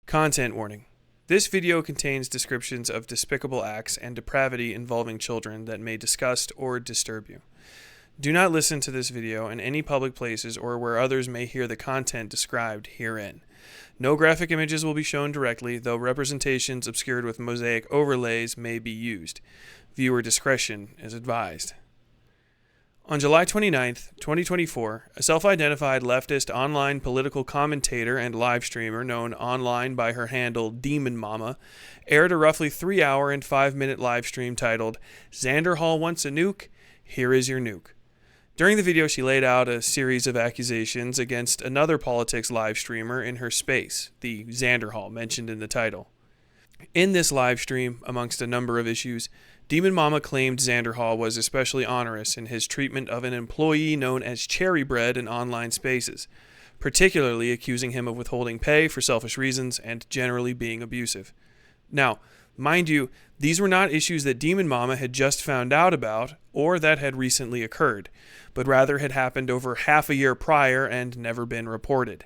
Content warning. This video contains descriptions of despicable acts and depravity involving children that may disgust or disturb you. Do not listen to this video in any public places or where others may hear the content described herein. No graphic images will be shown directly, though representations obscured with mosaic overlays may be used. Viewer discretion is advised. On July 29, 2024, a self-identified leftist online political commentator and live streamer known online by her handle Demonmama aired a roughly 3-hour and 5-minute live stream titled, "Xander Hall Wants a Nuke? Here is your nuke." During the video, she laid out a series of accusations against another politics live streamer in her space, the Xander Hall mentioned in the title. In this live stream, amongst a number of issues, Demonmama claimed Xander Hall was especially onerous in his treatment of an employee known as Cherry Bread in online spaces, particularly accusing him of withholding pay for selfish reasons and generally being abusive. Now, mind you, these were not issues that Demonmama had just found out about or that had recently occurred, but rather had happened over half a year prior and never been reported.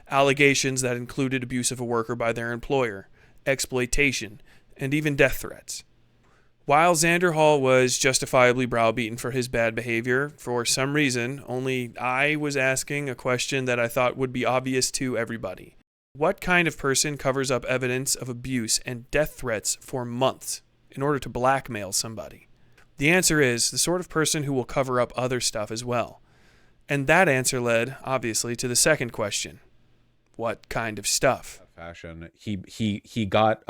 Allegations that included abuse of a worker by their employer, exploitation, and even death threats. While Xander Hall was justifiably browbeaten for his bad behavior, for some reason, only I was asking a question that I thought would be obvious to everybody. What kind of person covers up evidence of abuse and death threats for months in order to blackmail somebody? The answer is the sort of person who will cover up other stuff as well. And that answer led, obviously, to the second question. What kind of stuff? Fashion. He got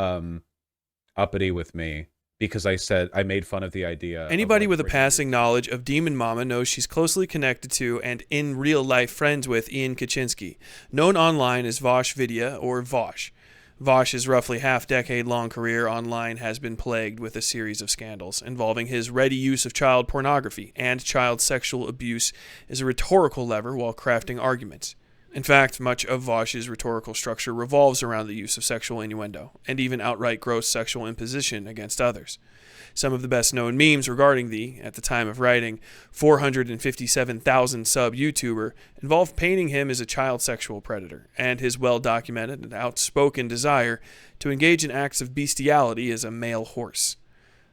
uppity with me because I made fun of the idea. Anybody with a passing knowledge of Demonmama knows she's closely connected to and in real life friends with Ian Kaczynski, known online as Vosh Vidya or Vosh. Vosh's roughly half-decade-long career online has been plagued with a series of scandals involving his ready use of child pornography and child sexual abuse as a rhetorical lever while crafting arguments. In fact, much of Vosh's rhetorical structure revolves around the use of sexual innuendo, and even outright gross sexual imposition against others. Some of the best-known memes regarding the, at the time of writing, 457,000 sub YouTuber involve painting him as a child sexual predator, and his well-documented and outspoken desire to engage in acts of bestiality as a male horse.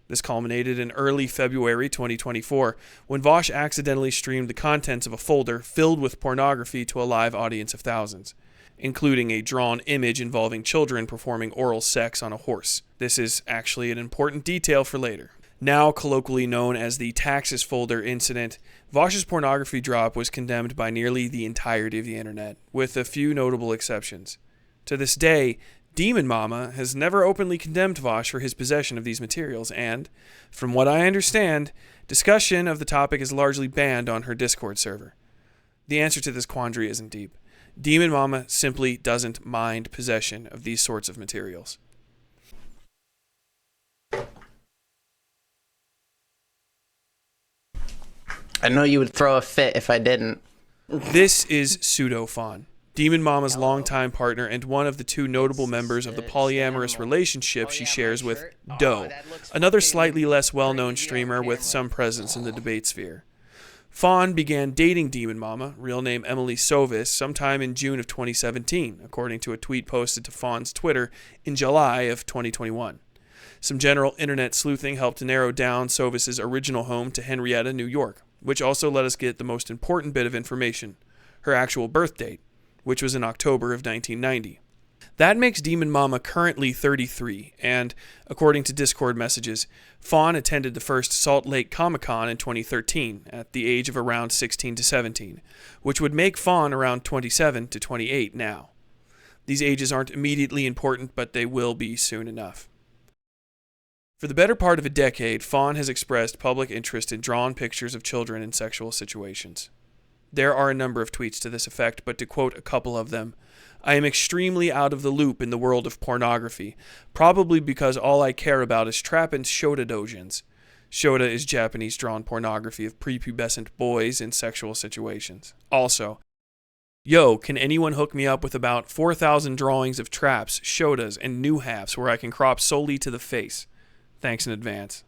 This culminated in early February 2024 when Vosh accidentally streamed the contents of a folder filled with pornography to a live audience of thousands, including a drawn image involving children performing oral sex on a horse. This is actually an important detail for later. Now colloquially known as the Taxes folder incident, Vosh's pornography drop was condemned by nearly the entirety of the internet, with a few notable exceptions. To this day, Demonmama has never openly condemned Vosh for his possession of these materials, and, from what I understand, discussion of the topic is largely banned on her Discord server. The answer to this quandary isn't deep. Demonmama simply doesn't mind possession of these sorts of materials. I know you would throw a fit if I didn't. This is Pseudofaun, Demonmama's longtime partner and one of the two notable members of the polyamorous relationship she shares with Doe, another slightly less well-known streamer with some presence in the debate sphere. Faun began dating Demonmama, real name Emily Sovis, sometime in June of 2017, according to a tweet posted to Faun's Twitter in July of 2021. Some general internet sleuthing helped to narrow down Sovis's original home to Henrietta, New York, which also let us get the most important bit of information, her actual birth date, which was in October of 1990. That makes Demonmama currently 33, and, according to Discord messages, Faun attended the first Salt Lake Comic-Con in 2013 at the age of around 16 to 17, which would make Faun around 27 to 28 now. These ages aren't immediately important, but they will be soon enough. For the better part of a decade, Faun has expressed public interest in drawn pictures of children in sexual situations. There are a number of tweets to this effect, but to quote a couple of them, "I am extremely out of the loop in the world of pornography, probably because all I care about is trap and shota dojins." Shota is Japanese drawn pornography of prepubescent boys in sexual situations. Also, "Yo, can anyone hook me up with about 4,000 drawings of traps, shotas, and new halves where I can crop solely to the face? Thanks in advance."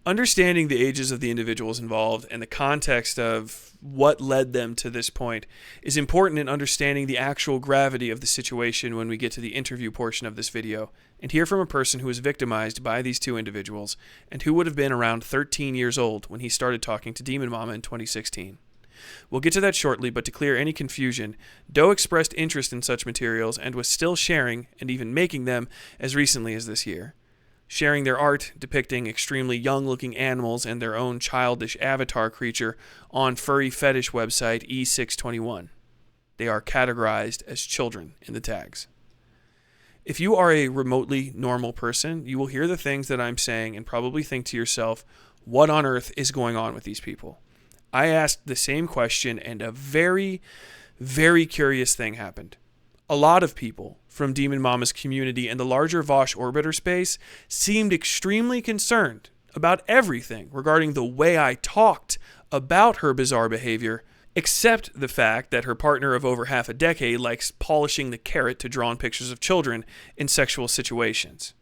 Understanding the ages of the individuals involved and the context of what led them to this point is important in understanding the actual gravity of the situation when we get to the interview portion of this video and hear from a person who was victimized by these two individuals and who would have been around 13 years old when he started talking to Demonmama in 2016. We'll get to that shortly, but to clear any confusion, Doe expressed interest in such materials and was still sharing and even making them as recently as this year. Sharing their art depicting extremely young-looking animals and their own childish avatar creature on furry fetish website E621. They are categorized as children in the tags. If you are a remotely normal person, you will hear the things that I'm saying and probably think to yourself, what on earth is going on with these people? I asked the same question and a very, very curious thing happened. A lot of people from Demonmama's community and the larger Vosh orbiter space seemed extremely concerned about everything regarding the way I talked about her bizarre behavior, except the fact that her partner of over half a decade likes polishing the carrot to draw on pictures of children in sexual situations.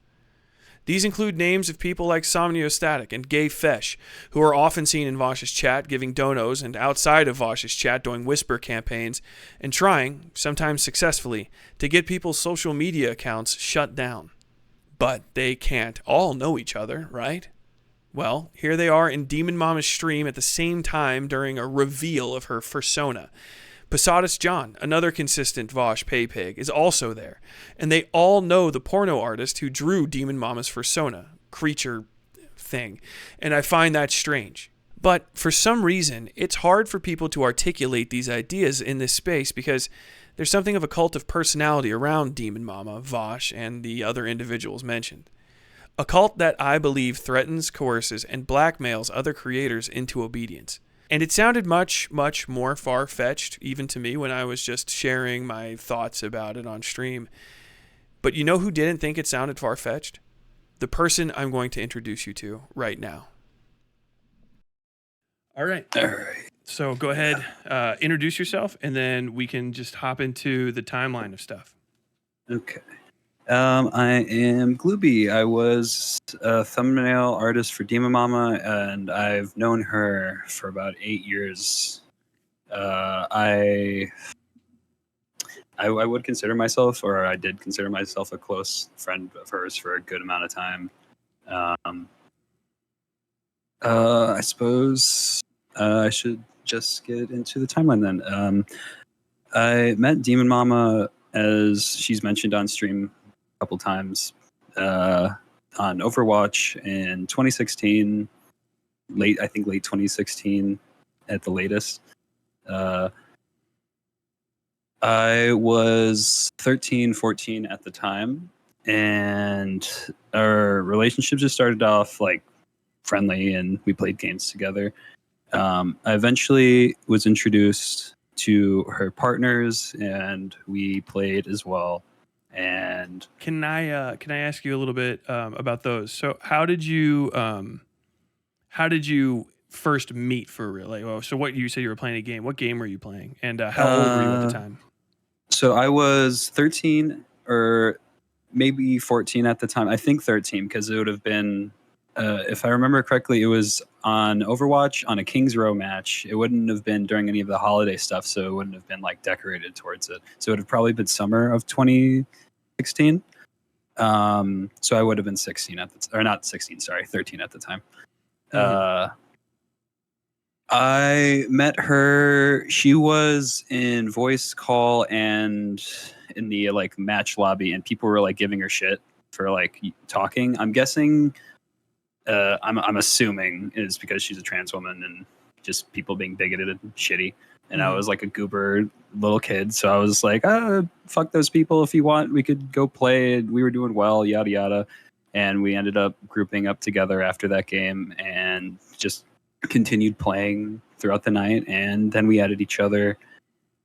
These include names of people like Somniostatic and Gay Fesh, who are often seen in Vosh's chat giving donos and outside of Vosh's chat doing whisper campaigns and trying, sometimes successfully, to get people's social media accounts shut down. But they can't all know each other, right? Well, here they are in Demonmama's stream at the same time during a reveal of her fursona. Posadas John, another consistent Vosh pay pig, is also there, and they all know the porno artist who drew Demonmama's fursona, creature thing, and I find that strange. But for some reason, it's hard for people to articulate these ideas in this space because there's something of a cult of personality around Demonmama, Vosh, and the other individuals mentioned. A cult that I believe threatens, coerces, and blackmails other creators into obedience. And it sounded much, much more far-fetched, even to me, when I was just sharing my thoughts about it on stream. But you know who didn't think it sounded far-fetched? The person I'm going to introduce you to right now. All right. So go ahead, introduce yourself, and then we can just hop into the timeline of stuff. Okay. I am Glooby. I was a thumbnail artist for Demonmama, and I've known her for about 8 years. I would consider myself, or I did consider myself, a close friend of hers for a good amount of time. I suppose I should just get into the timeline then. I met Demonmama, as she's mentioned on stream couple times, on Overwatch in 2016, late 2016 at the latest. I was 13, 14 at the time, and our relationship just started off like friendly, and we played games together. I eventually was introduced to her partners, and we played as well. And can I ask you a little bit about those? So how did you first meet for real? Like, so what, you said you were playing a game. What game were you playing? And how old were you at the time? So I was 13 or maybe 14 at the time. I think 13 because it would have been, if I remember correctly, it was on Overwatch on a Kings Row match. It wouldn't have been during any of the holiday stuff, so it wouldn't have been like decorated towards it. So it would have probably been summer of 2016. So I would have been 16 at the or not 16, sorry, 13 at the time. Mm-hmm. I met her. She was in voice call and in the like match lobby, and people were like giving her shit for like talking. I'm guessing, I'm assuming is because she's a trans woman and just people being bigoted and shitty. And I was like a goober little kid, so I was like, fuck those people. If you want, we could go play. We were doing well, yada yada. And we ended up grouping up together after that game and just continued playing throughout the night. And then we added each other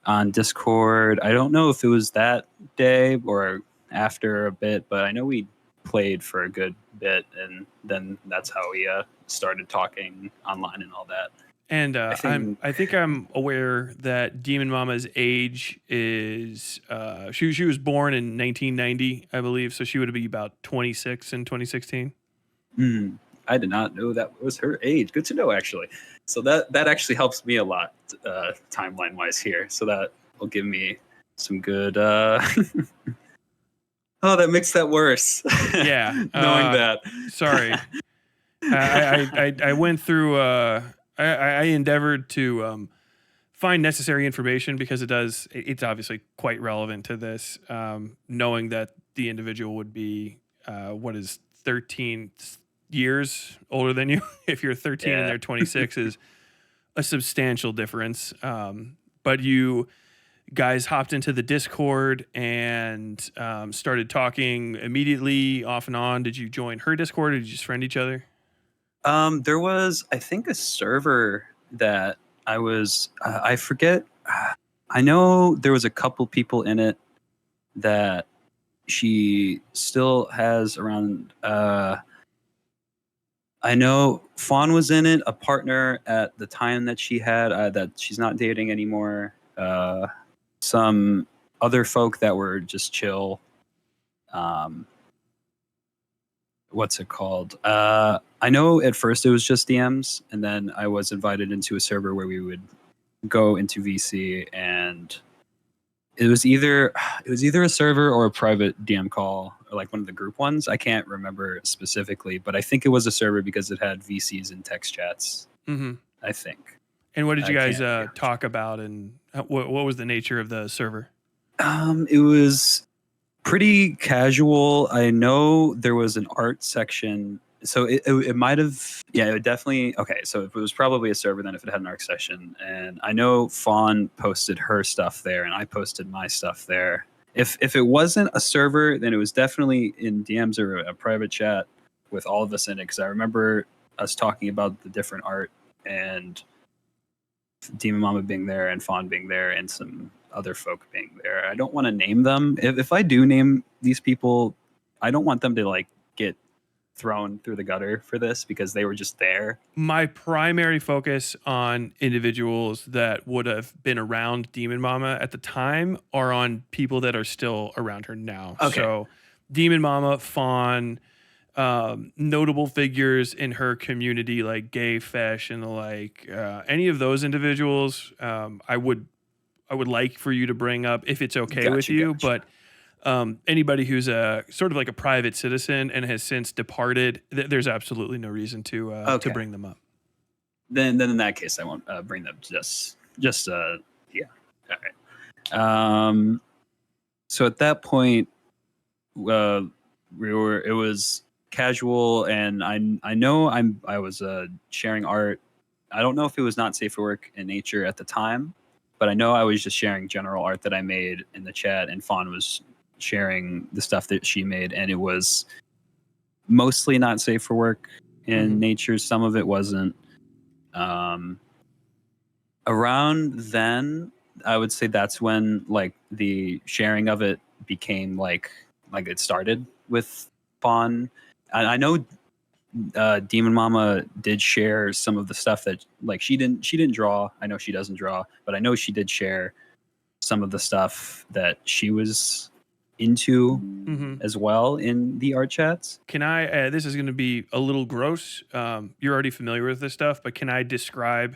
on Discord. I don't know if it was that day or after a bit, but I know we played for a good bit, and then that's how we started talking online and all that. And I think I'm aware that Demonmama's age is she was born in 1990, I believe, so she would be about 26 in 2016. I did not know that was her age. Good to know, actually. So that actually helps me a lot, timeline wise here. So that will give me some good. Oh, that makes that worse. Yeah, knowing that. Sorry, I went through. I endeavored to find necessary information because it's obviously quite relevant to this. Knowing that the individual would be 13 years older than you. If you're 13 and they're 26 is a substantial difference. But you guys hopped into the Discord and started talking immediately off and on. Did you join her Discord or did you just friend each other? There was, I think, a server that I was, I forget. I know there was a couple people in it that she still has around. I know Faun was in it, a partner at the time that she had, that she's not dating anymore. Some other folk that were just chill. What's it called? I know at first it was just DMs, and then I was invited into a server where we would go into VC, and it was either a server or a private DM call, or like one of the group ones. I can't remember specifically, but I think it was a server because it had VCs and text chats. Mm-hmm. I think. And what did you guys talk about, and what was the nature of the server? It was pretty casual. I know there was an art section, so it might have, yeah, it would definitely. Okay, so it was probably a server then if it had an art section, and I know Faun posted her stuff there, and I posted my stuff there. If it wasn't a server, then it was definitely in DMs or a private chat with all of us in it, because I remember us talking about the different art and Demonmama being there and Faun being there and some other folk being there. I don't want to name them. If I do name these people, I don't want them to like get thrown through the gutter for this because they were just there. My primary focus on individuals that would have been around Demonmama at the time are on people that are still around her now. Okay. So Demonmama, Faun, notable figures in her community like Gay Fesh and the like, any of those individuals, I would like for you to bring up if it's okay with you. But anybody who's a sort of like a private citizen and has since departed, there's absolutely no reason to bring them up. Then in that case, I won't bring them. Just yeah. All right. So at that point, it was casual, and I know I was sharing art. I don't know if it was not safe for work in nature at the time, but I know I was just sharing general art that I made in the chat, and Faun was sharing the stuff that she made, and it was mostly not safe for work in nature. Some of it wasn't. Around then, I would say that's when like the sharing of it became like it started with Faun. I know Demonmama did share some of the stuff that like she didn't draw. I know she doesn't draw, but I know she did share some of the stuff that she was into as well in the art chats. Can I, this is going to be a little gross. You're already familiar with this stuff, but can I describe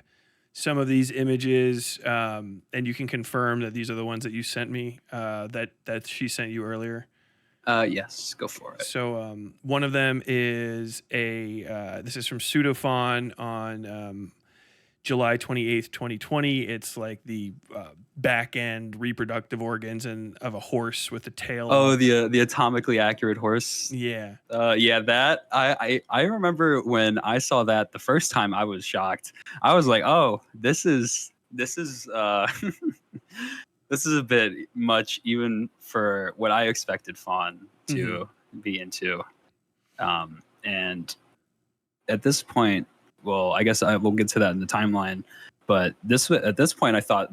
some of these images, and you can confirm that these are the ones that you sent me, that she sent you earlier? Yes, go for it. So one of them is this is from Pseudofaun on July 28th, 2020. It's like the back end reproductive organs of a horse with a tail. Oh, the atomically accurate horse. Yeah. Yeah, that I remember when I saw that the first time. I was shocked. I was like, oh, this is this is a bit much even for what I expected Faun to be into. And at this point, well, I guess we'll get to that in the timeline. But at this point, I thought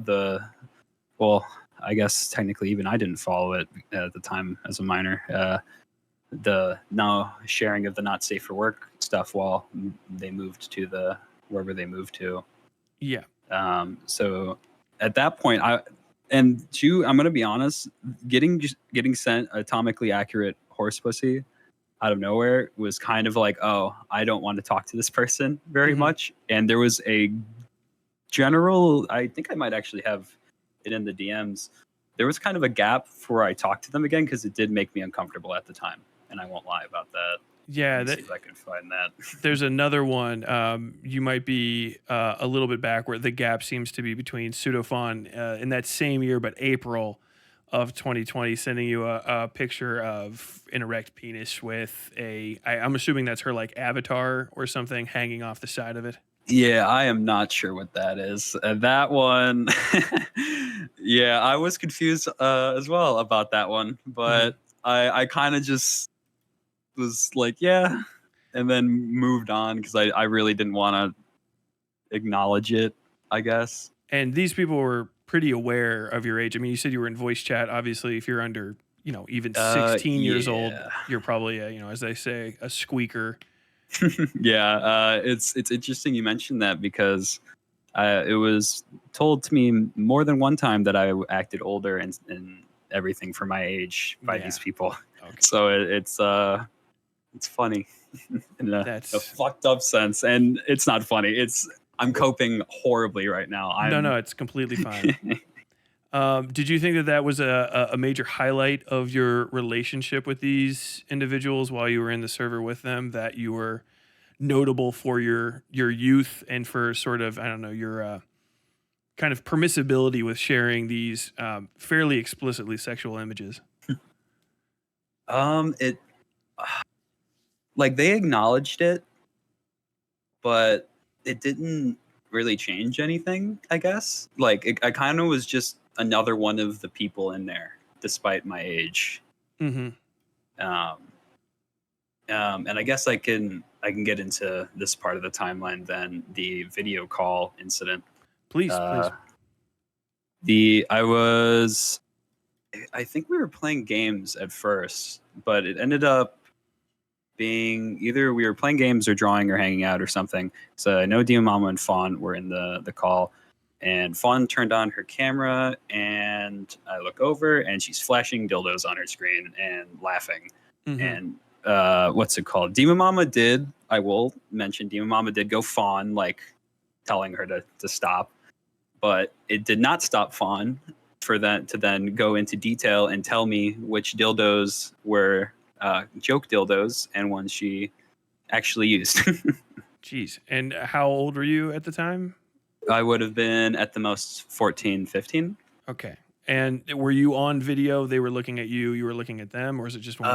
I guess technically even I didn't follow it at the time as a minor. The now sharing of the not safe for work stuff while they moved to wherever they moved to. Yeah. So at that point, I'm going to be honest, getting sent atomically accurate horse pussy, out of nowhere was kind of like, oh, I don't want to talk to this person very much. And there was a general, I think I might actually have it in the DMs. There was kind of a gap before I talked to them again because it did make me uncomfortable at the time. And I won't lie about that. Yeah, Let me see if I can find that. there's another one. You might be a little bit back where the gap seems to be between Pseudofaun in that same year, but April of 2020, sending you a picture of an erect penis with I'm assuming that's her like avatar or something hanging off the side of it. Yeah, I am not sure what that is. That one, yeah, I was confused as well about that one, but I kind of just was like, yeah, and then moved on because I really didn't want to acknowledge it, I guess. And these people were pretty aware of your age. I mean, you said you were in voice chat. Obviously, if you're under, even 16 years old, you're probably, as they say, a squeaker. Yeah, it's interesting you mentioned that because it was told to me more than one time that I acted older and everything for my age by these people. Okay. So it's funny in a fucked up sense, and it's not funny. I'm coping horribly right now. No, it's completely fine. Did you think that was a major highlight of your relationship with these individuals while you were in the server with them, that you were notable for your youth and for sort of, I don't know, your kind of permissibility with sharing these fairly explicitly sexual images? It like they acknowledged it, but it didn't really change anything, I guess. Like I kind of was just another one of the people in there, despite my age. And I guess I can get into this part of the timeline then, the video call incident. Please. I think we were playing games at first, but it ended up being either we were playing games or drawing or hanging out or something. So I know Demonmama and Faun were in the call, and Faun turned on her camera, and I look over, and she's flashing dildos on her screen and laughing. And what's it called? Demonmama did, I will mention, Demonmama did go Faun, like telling her to stop, but it did not stop Faun for that to then go into detail and tell me which dildos were joke dildos and ones she actually used. Jeez. And how old were you at the time? I would have been at the most 14, 15. Okay. And were you on video? They were looking at you, you were looking at them, or is it just one?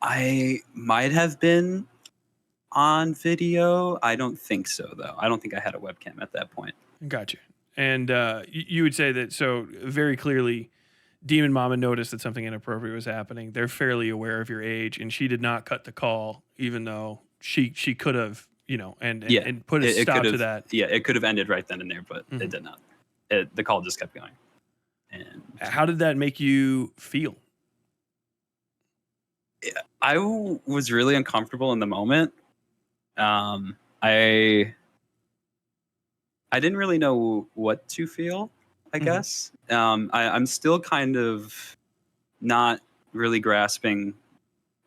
I might have been on video. I don't think so, though. I don't think I had a webcam at that point. Gotcha. And you would say that, so very clearly, Demonmama noticed that something inappropriate was happening. They're fairly aware of your age, and she did not cut the call, even though she could have, and put a stop to that. Yeah, it could have ended right then and there, but it did not. The call just kept going. And how did that make you feel? I was really uncomfortable in the moment. I didn't really know what to feel, I guess. I'm still kind of not really grasping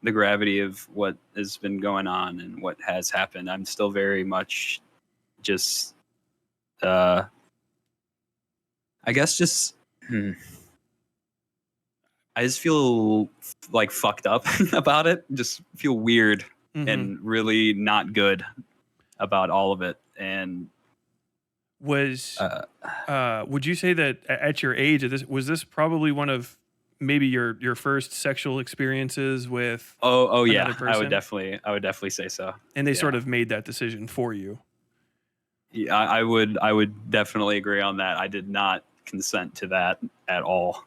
the gravity of what has been going on and what has happened. I'm still very much just, I guess just, I just feel like fucked up about it. Just feel weird and really not good about all of it. And would you say that at your age, was this probably one of maybe your first sexual experiences with? Oh yeah, person? I would definitely say so. And they sort of made that decision for you. Yeah, I would definitely agree on that. I did not consent to that at all.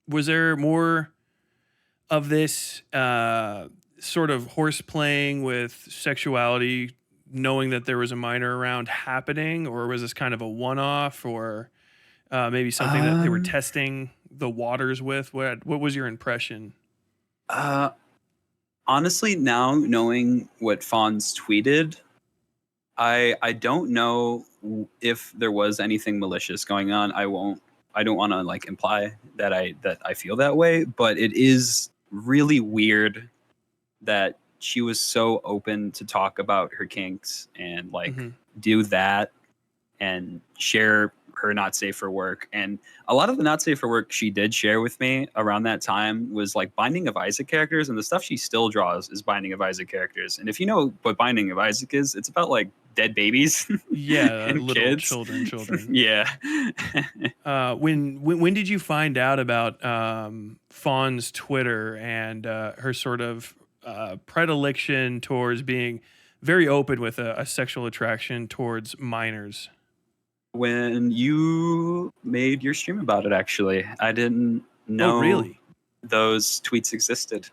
Was there more of this sort of horse playing with sexuality, knowing that there was a minor around happening, or was this kind of a one-off, or maybe something that they were testing the waters with? What was your impression? Honestly, now knowing what Fawn's tweeted, I don't know if there was anything malicious going on. I don't want to like imply that I feel that way, but it is really weird that she was so open to talk about her kinks and like do that and share her not safe for work. And a lot of the not safe for work she did share with me around that time was like Binding of Isaac characters, and the stuff she still draws is Binding of Isaac characters. And if you know what Binding of Isaac is, it's about like dead babies. Yeah, and little kids. children. Yeah. When did you find out about Faun's Twitter and her sort of predilection towards being very open with a sexual attraction towards minors? When you made your stream about it, actually, I didn't know really? those tweets existed.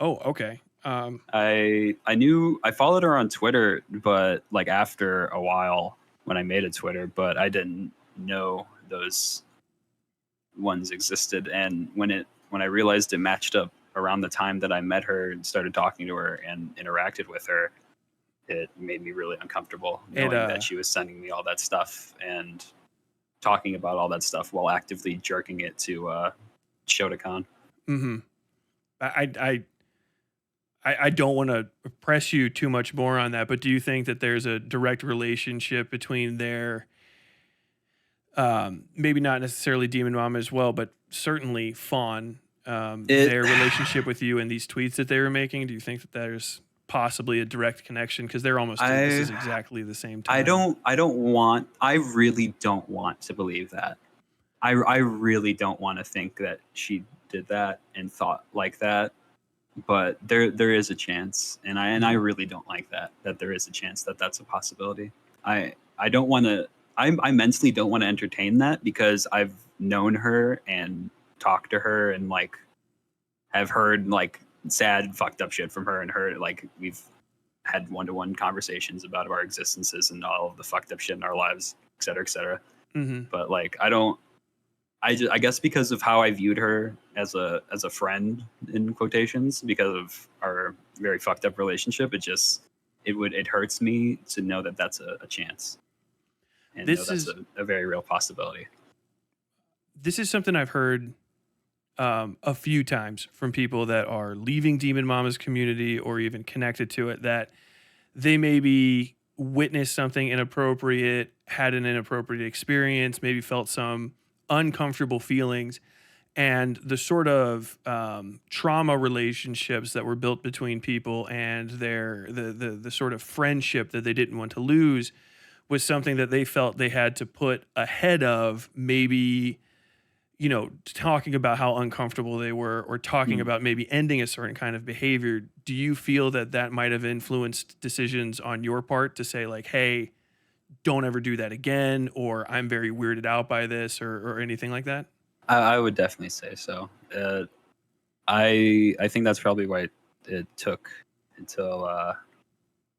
Oh, okay. I knew I followed her on Twitter, but like after a while when I made a Twitter, but I didn't know those ones existed. And when I realized it matched up around the time that I met her and started talking to her and interacted with her, it made me really uncomfortable knowing that she was sending me all that stuff and talking about all that stuff while actively jerking it to Shotokan. Mm-hmm. I don't want to press you too much more on that, but do you think that there's a direct relationship between their, maybe not necessarily Demonmama as well, but certainly Faun, their relationship with you and these tweets that they were making? Do you think that there's possibly a direct connection? Because they're almost this is exactly the same time. I really don't want to believe that. I really don't want to think that she did that and thought like that. But there is a chance, and I really don't like that there is a chance that that's a possibility. I don't want to. I mentally don't want to entertain that because I've known her and talked to her and like have heard like sad fucked up shit from her, and her like we've had one-to-one conversations about our existences and all of the fucked up shit in our lives, et cetera, et cetera. But like I guess because of how I viewed her as a friend in quotations, because of our very fucked up relationship, it hurts me to know that that's a chance, and know that's a very real possibility. This is something I've heard a few times from people that are leaving Demonmama's community or even connected to it, that they maybe witnessed something inappropriate, had an inappropriate experience, maybe felt some uncomfortable feelings, and the sort of trauma relationships that were built between people and the sort of friendship that they didn't want to lose was something that they felt they had to put ahead of maybe, you know, talking about how uncomfortable they were or talking about maybe ending a certain kind of behavior. Do you feel that that might have influenced decisions on your part to say like, hey, don't ever do that again, or I'm very weirded out by this, or anything like that? I would definitely say so. I think that's probably why it took until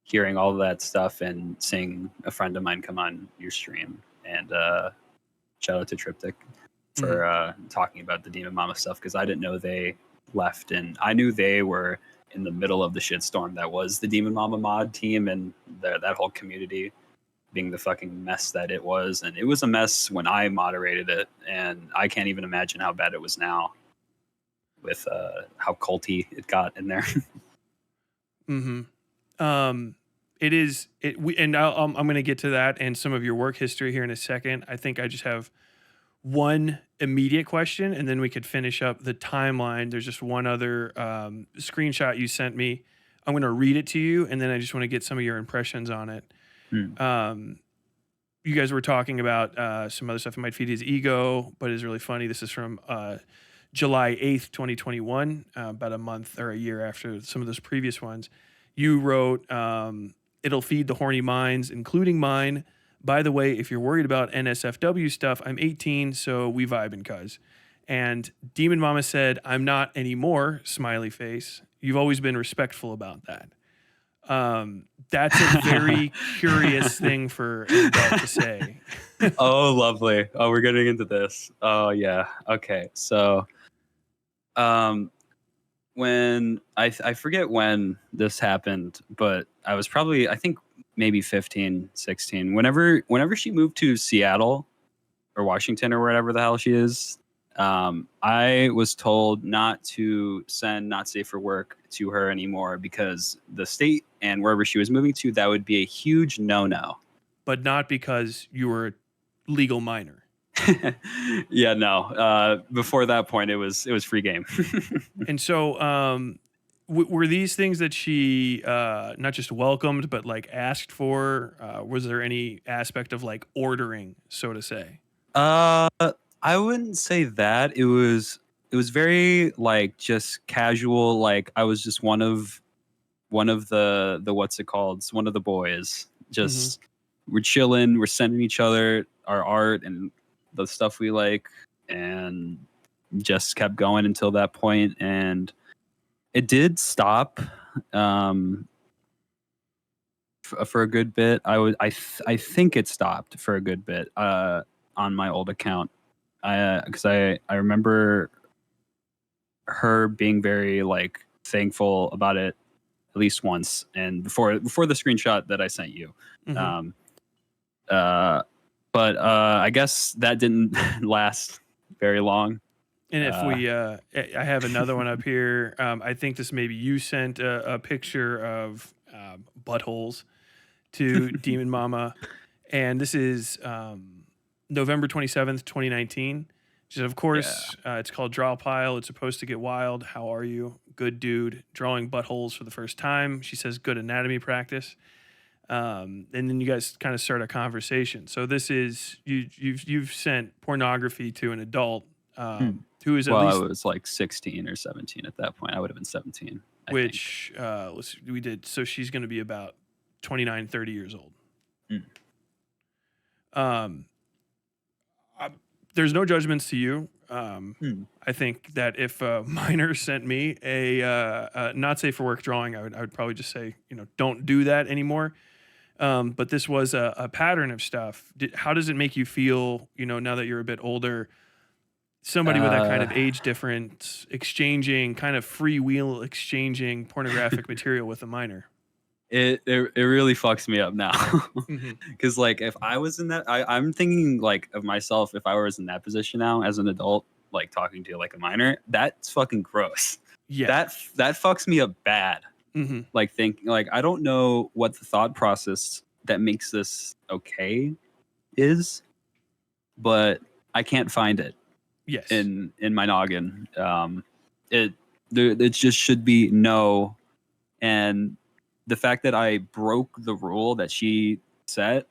hearing all of that stuff and seeing a friend of mine come on your stream, and shout out to Triptych for talking about the Demonmama stuff, because I didn't know they left, and I knew they were in the middle of the shitstorm that was the Demonmama mod team and that whole community being the fucking mess that it was. And it was a mess when I moderated it, and I can't even imagine how bad it was now with how culty it got in there. It is and I'm going to get to that and some of your work history here in a second. I think I just have one immediate question, and then we could finish up the timeline. There's just one other screenshot you sent me. I'm going to read it to you, and then I just want to get some of your impressions on it. You guys were talking about some other stuff. It might feed his ego, but it's really funny. This is from July 8th, 2021, about a month or a year after some of those previous ones. You wrote, it'll feed the horny minds, including mine. By the way, if you're worried about NSFW stuff, I'm 18, so we vibing, cuz. And Demonmama said, I'm not anymore, smiley face. You've always been respectful about that. That's a very curious thing for an adult to say. Oh, lovely. Oh, we're getting into this. Oh, yeah. Okay. So, when I forget when this happened, but I was probably, I think maybe 15, 16. Whenever she moved to Seattle or Washington or wherever the hell she is, I was told not to send not safe for work to her anymore because the state and wherever she was moving to, that would be a huge no-no. But not because you were a legal minor. Yeah, no. Before that point, it was free game. And so, were these things that she not just welcomed but like asked for? Was there any aspect of like ordering, so to say? I wouldn't say that. It was very like just casual. Like I was just one of the what's it called? It's one of the boys. Just we're chilling. We're sending each other our art and the stuff we like, and just kept going until that point. And it did stop for a good bit. I think it stopped for a good bit on my old account. Because I remember her being very like thankful about it at least once, and before the screenshot that I sent you. But I guess that didn't last very long. And if I have another one up here. I think this maybe you sent a picture of buttholes to Demonmama, and this is November 27th, 2019. Which is, of course, it's called Draw Pile. It's supposed to get wild. How are you? Good dude. Drawing buttholes for the first time. She says good anatomy practice. And then you guys kind of start a conversation. So this is you've sent pornography to an adult who is at least. I was like 16 or 17 at that point. I would have been 17. Which we did. So she's going to be about 29, 30 years old. There's no judgments to you. I think that if a minor sent me a not safe for work drawing, I would probably just say, don't do that anymore. But this was a pattern of stuff. How does it make you feel, now that you're a bit older, somebody with that kind of age difference exchanging, kind of freewheel exchanging pornographic material with a minor? It really fucks me up now. Because like if I was in that, I'm thinking like of myself if I was in that position now as an adult, like talking to like a minor, that's fucking gross. Yeah, that fucks me up bad. Like thinking like I don't know what the thought process that makes this okay is, but I can't find it. Yes, in my noggin. It just should be no. And the fact that I broke the rule that she set,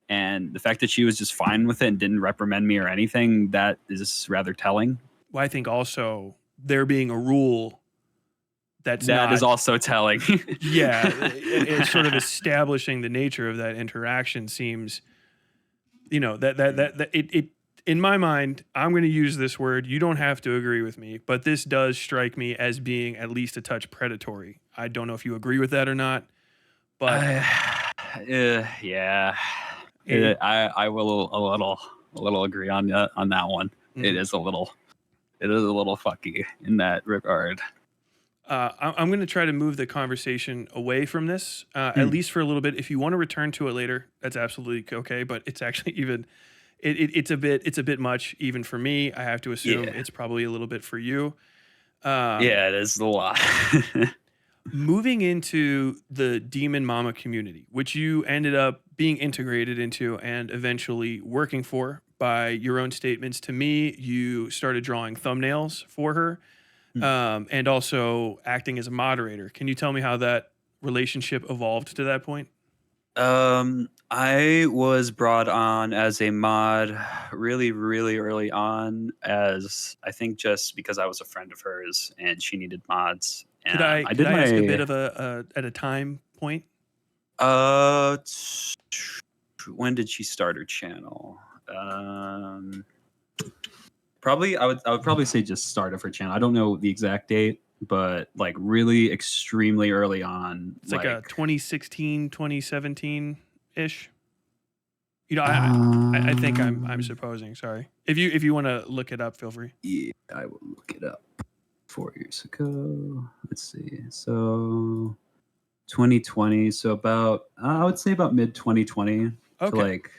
and the fact that she was just fine with it and didn't reprimand me or anything, that is rather telling. Well, I think also there being a rule that is also telling. Yeah, it's sort of establishing the nature of that interaction seems, that it in my mind, I'm going to use this word. You don't have to agree with me, but this does strike me as being at least a touch predatory. I don't know if you agree with that or not, but yeah, I will a little agree on that one. It is a little fucky in that regard. I'm going to try to move the conversation away from this, at least for a little bit. If you want to return to it later, that's absolutely okay. But it's actually even. It's a bit much even for me. I have to assume it's probably a little bit for you. Yeah, it is a lot. Moving into the Demonmama community, which you ended up being integrated into and eventually working for by your own statements to me, you started drawing thumbnails for her and also acting as a moderator. Can you tell me how that relationship evolved to that point? I was brought on as a mod really, really early on, as I think just because I was a friend of hers and she needed mods. And Could I ask a bit of at a time point? When did she start her channel? Probably I would probably say just start of her channel. I don't know the exact date, but like really extremely early on. It's like a 2016, 2017 ish. I think I'm supposing. Sorry. If you want to look it up, feel free. Yeah, I will look it up. 4 years ago. Let's see. So 2020. So about I would say about mid 2020 to like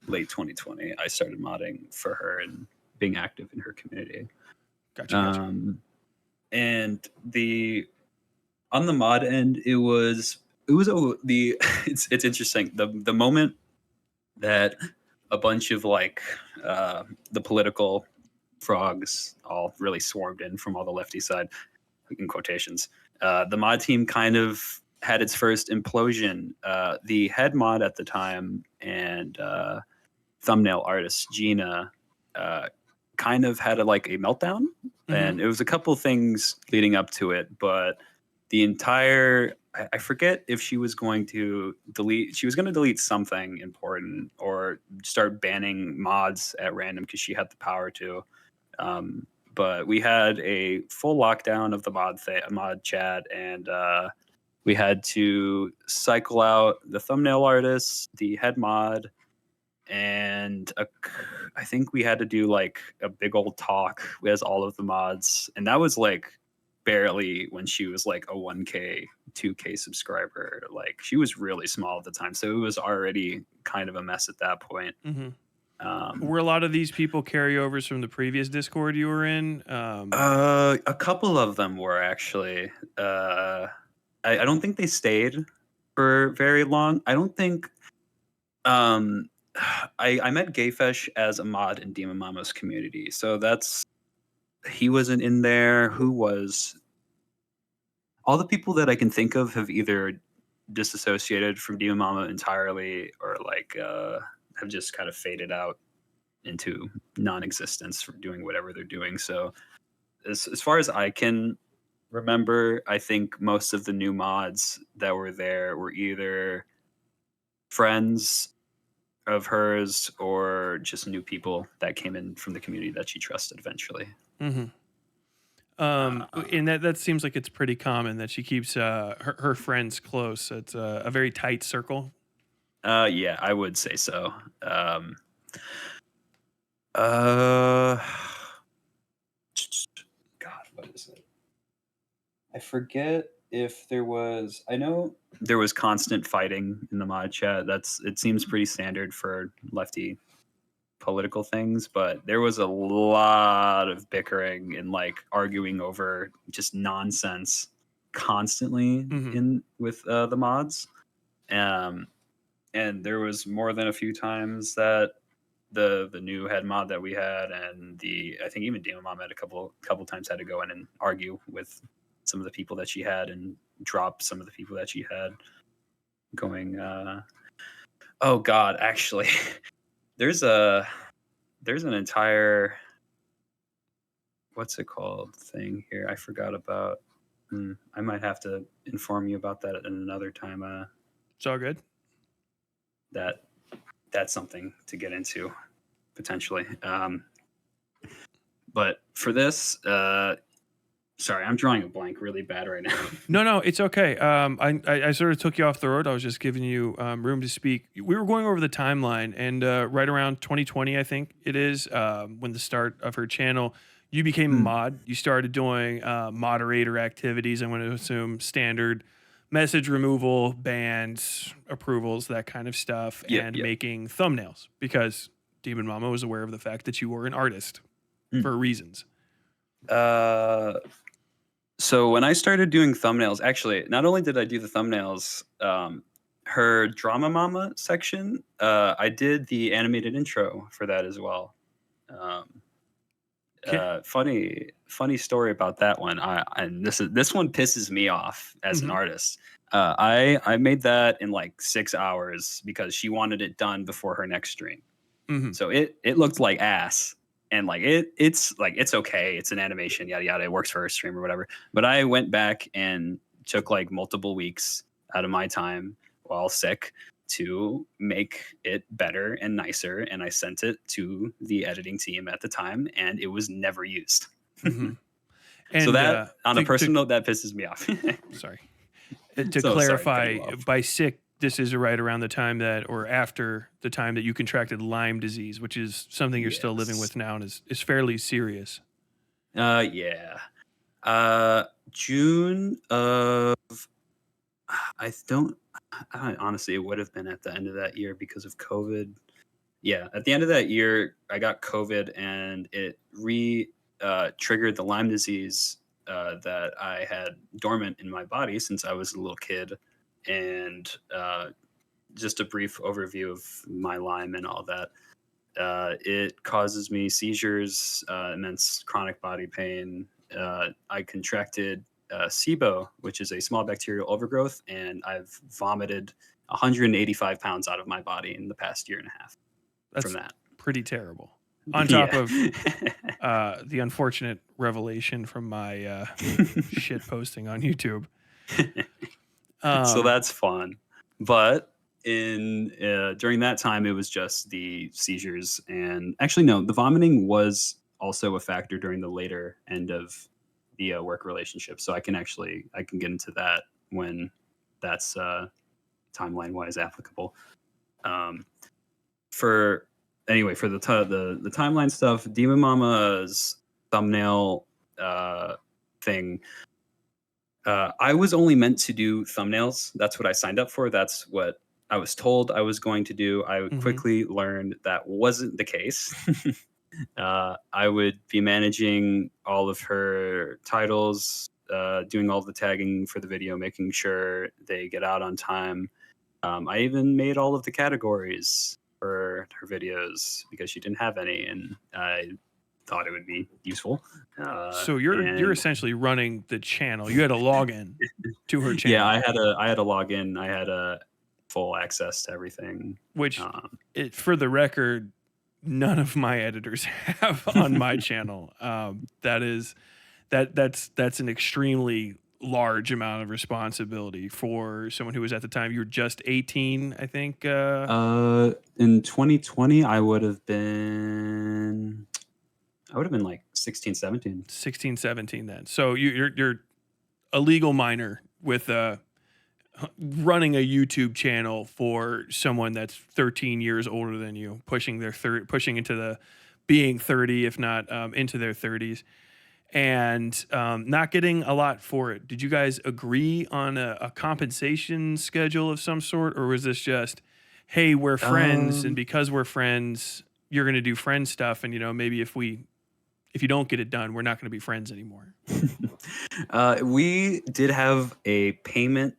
late 2020. I started modding for her, and being active in her community. Gotcha. And on the mod end, it's interesting. The moment that a bunch of like the political frogs all really swarmed in from all the lefty side, in quotations, the mod team kind of had its first implosion. The head mod at the time and thumbnail artist Gina kind of had a meltdown, and it was a couple things leading up to it, but the entire I forget if she was going to delete something important or start banning mods at random because she had the power to. But we had a full lockdown of the mod chat, and we had to cycle out the thumbnail artist, the head mod, and I think we had to do like a big old talk with all of the mods, and that was like barely when she was like a 1K 2K subscriber. Like she was really small at the time, so it was already kind of a mess at that point. Were a lot of these people carryovers from the previous Discord you were in? A couple of them were actually. I don't think they stayed for very long. I don't think. I met Gayfesh as a mod in Demonmama's community, so he wasn't in there. Who was? All the people that I can think of have either disassociated from Demonmama entirely, or like have just kind of faded out into non-existence for doing whatever they're doing. So as far as I can remember, I think most of the new mods that were there were either friends of hers or just new people that came in from the community that she trusted eventually. And that seems like it's pretty common that she keeps her friends close. It's a very tight circle. Yeah, I would say so. God, what is it? I forget if there was. I know there was constant fighting in the mod chat. It seems pretty standard for lefty political things, but there was a lot of bickering and like arguing over just nonsense constantly with the mods. And there was more than a few times that the new head mod that we had, and I think even Demonmama had a couple times had to go in and argue with some of the people that she had and drop some of the people that she had going. Oh God, actually, there's an entire what's it called thing here. I forgot about. I might have to inform you about that at another time. It's all good. That's something to get into potentially. But for this, sorry, I'm drawing a blank really bad right now. No, it's okay. I sort of took you off the road. I was just giving you room to speak. We were going over the timeline, and right around 2020, I think it is, when the start of her channel, you became a mod. You started doing moderator activities. I'm going to assume standard message removal, bans, approvals, that kind of stuff, and making thumbnails, because Demonmama was aware of the fact that you were an artist for reasons. So when I started doing thumbnails, actually, not only did I do the thumbnails, her Drama Mama section, I did the animated intro for that as well. Funny story about that one. And this one pisses me off as an artist. I made that in like 6 hours because she wanted it done before her next stream. So it looked like ass, and like it's okay, it's an animation, yada yada, it works for her stream or whatever. But I went back and took like multiple weeks out of my time while sick to make it better and nicer, and I sent it to the editing team at the time, and it was never used. And so that on a personal note, that pisses me off. Sorry. To clarify, by sick, this is right around the time that, or after the time that you contracted Lyme disease, which is something you're still living with now and is fairly serious. June of, honestly, it would have been at the end of that year because of COVID. yeah, at the end of that year, I got COVID, and it triggered the Lyme disease that I had dormant in my body since I was a little kid. And just a brief overview of my Lyme and all that. It causes me seizures, immense chronic body pain. I contracted SIBO, which is a small bacterial overgrowth, and I've vomited 185 pounds out of my body in the past year and a half from that. Pretty terrible. On top Yeah. of the unfortunate revelation from my shit posting on YouTube. So that's fun. But during that time, it was just the seizures, and actually no, the vomiting was also a factor during the later end of the work relationship. So I can get into that when that's timeline wise applicable. For the timeline stuff, Demonmama's thumbnail thing. I was only meant to do thumbnails. That's what I signed up for. That's what I was told I was going to do. I quickly learned that wasn't the case. I would be managing all of her titles, doing all the tagging for the video, making sure they get out on time. I even made all of the categories for her videos because she didn't have any, and I thought it would be useful. So you're essentially running the channel. You had a login to her channel. Yeah, I had a login. I had a full access to everything. Which, for the record, none of my editors have on my channel. That's an extremely large amount of responsibility for someone who was at the time. You were just 18, I think. In 2020, I would have been like 16, 17. 16, 17 then. So you're a legal minor with running a YouTube channel for someone that's 13 years older than you, pushing into the being 30, if not into their 30s, and not getting a lot for it. Did you guys agree on a compensation schedule of some sort, or was this just, hey, we're friends, and because we're friends, you're going to do friend stuff, and maybe if you don't get it done, we're not going to be friends anymore? We did have a payment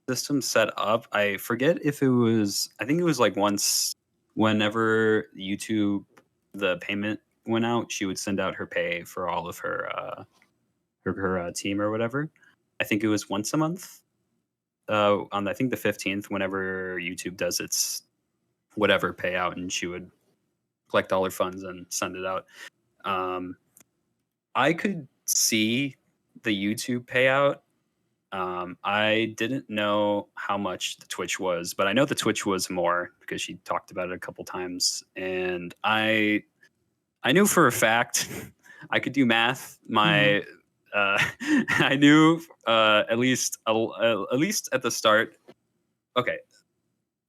system set up. I forget if it was, I think it was like once, whenever YouTube, the payment went out, she would send out her pay for all of her team or whatever. I think it was once a month on, I think, the 15th, whenever YouTube does its whatever payout, and she would collect all her funds and send it out. I could see the YouTube payout. I didn't know how much the Twitch was, but I know the Twitch was more because she talked about it a couple times, and I knew for a fact I could do math. I knew at least at the start. Okay,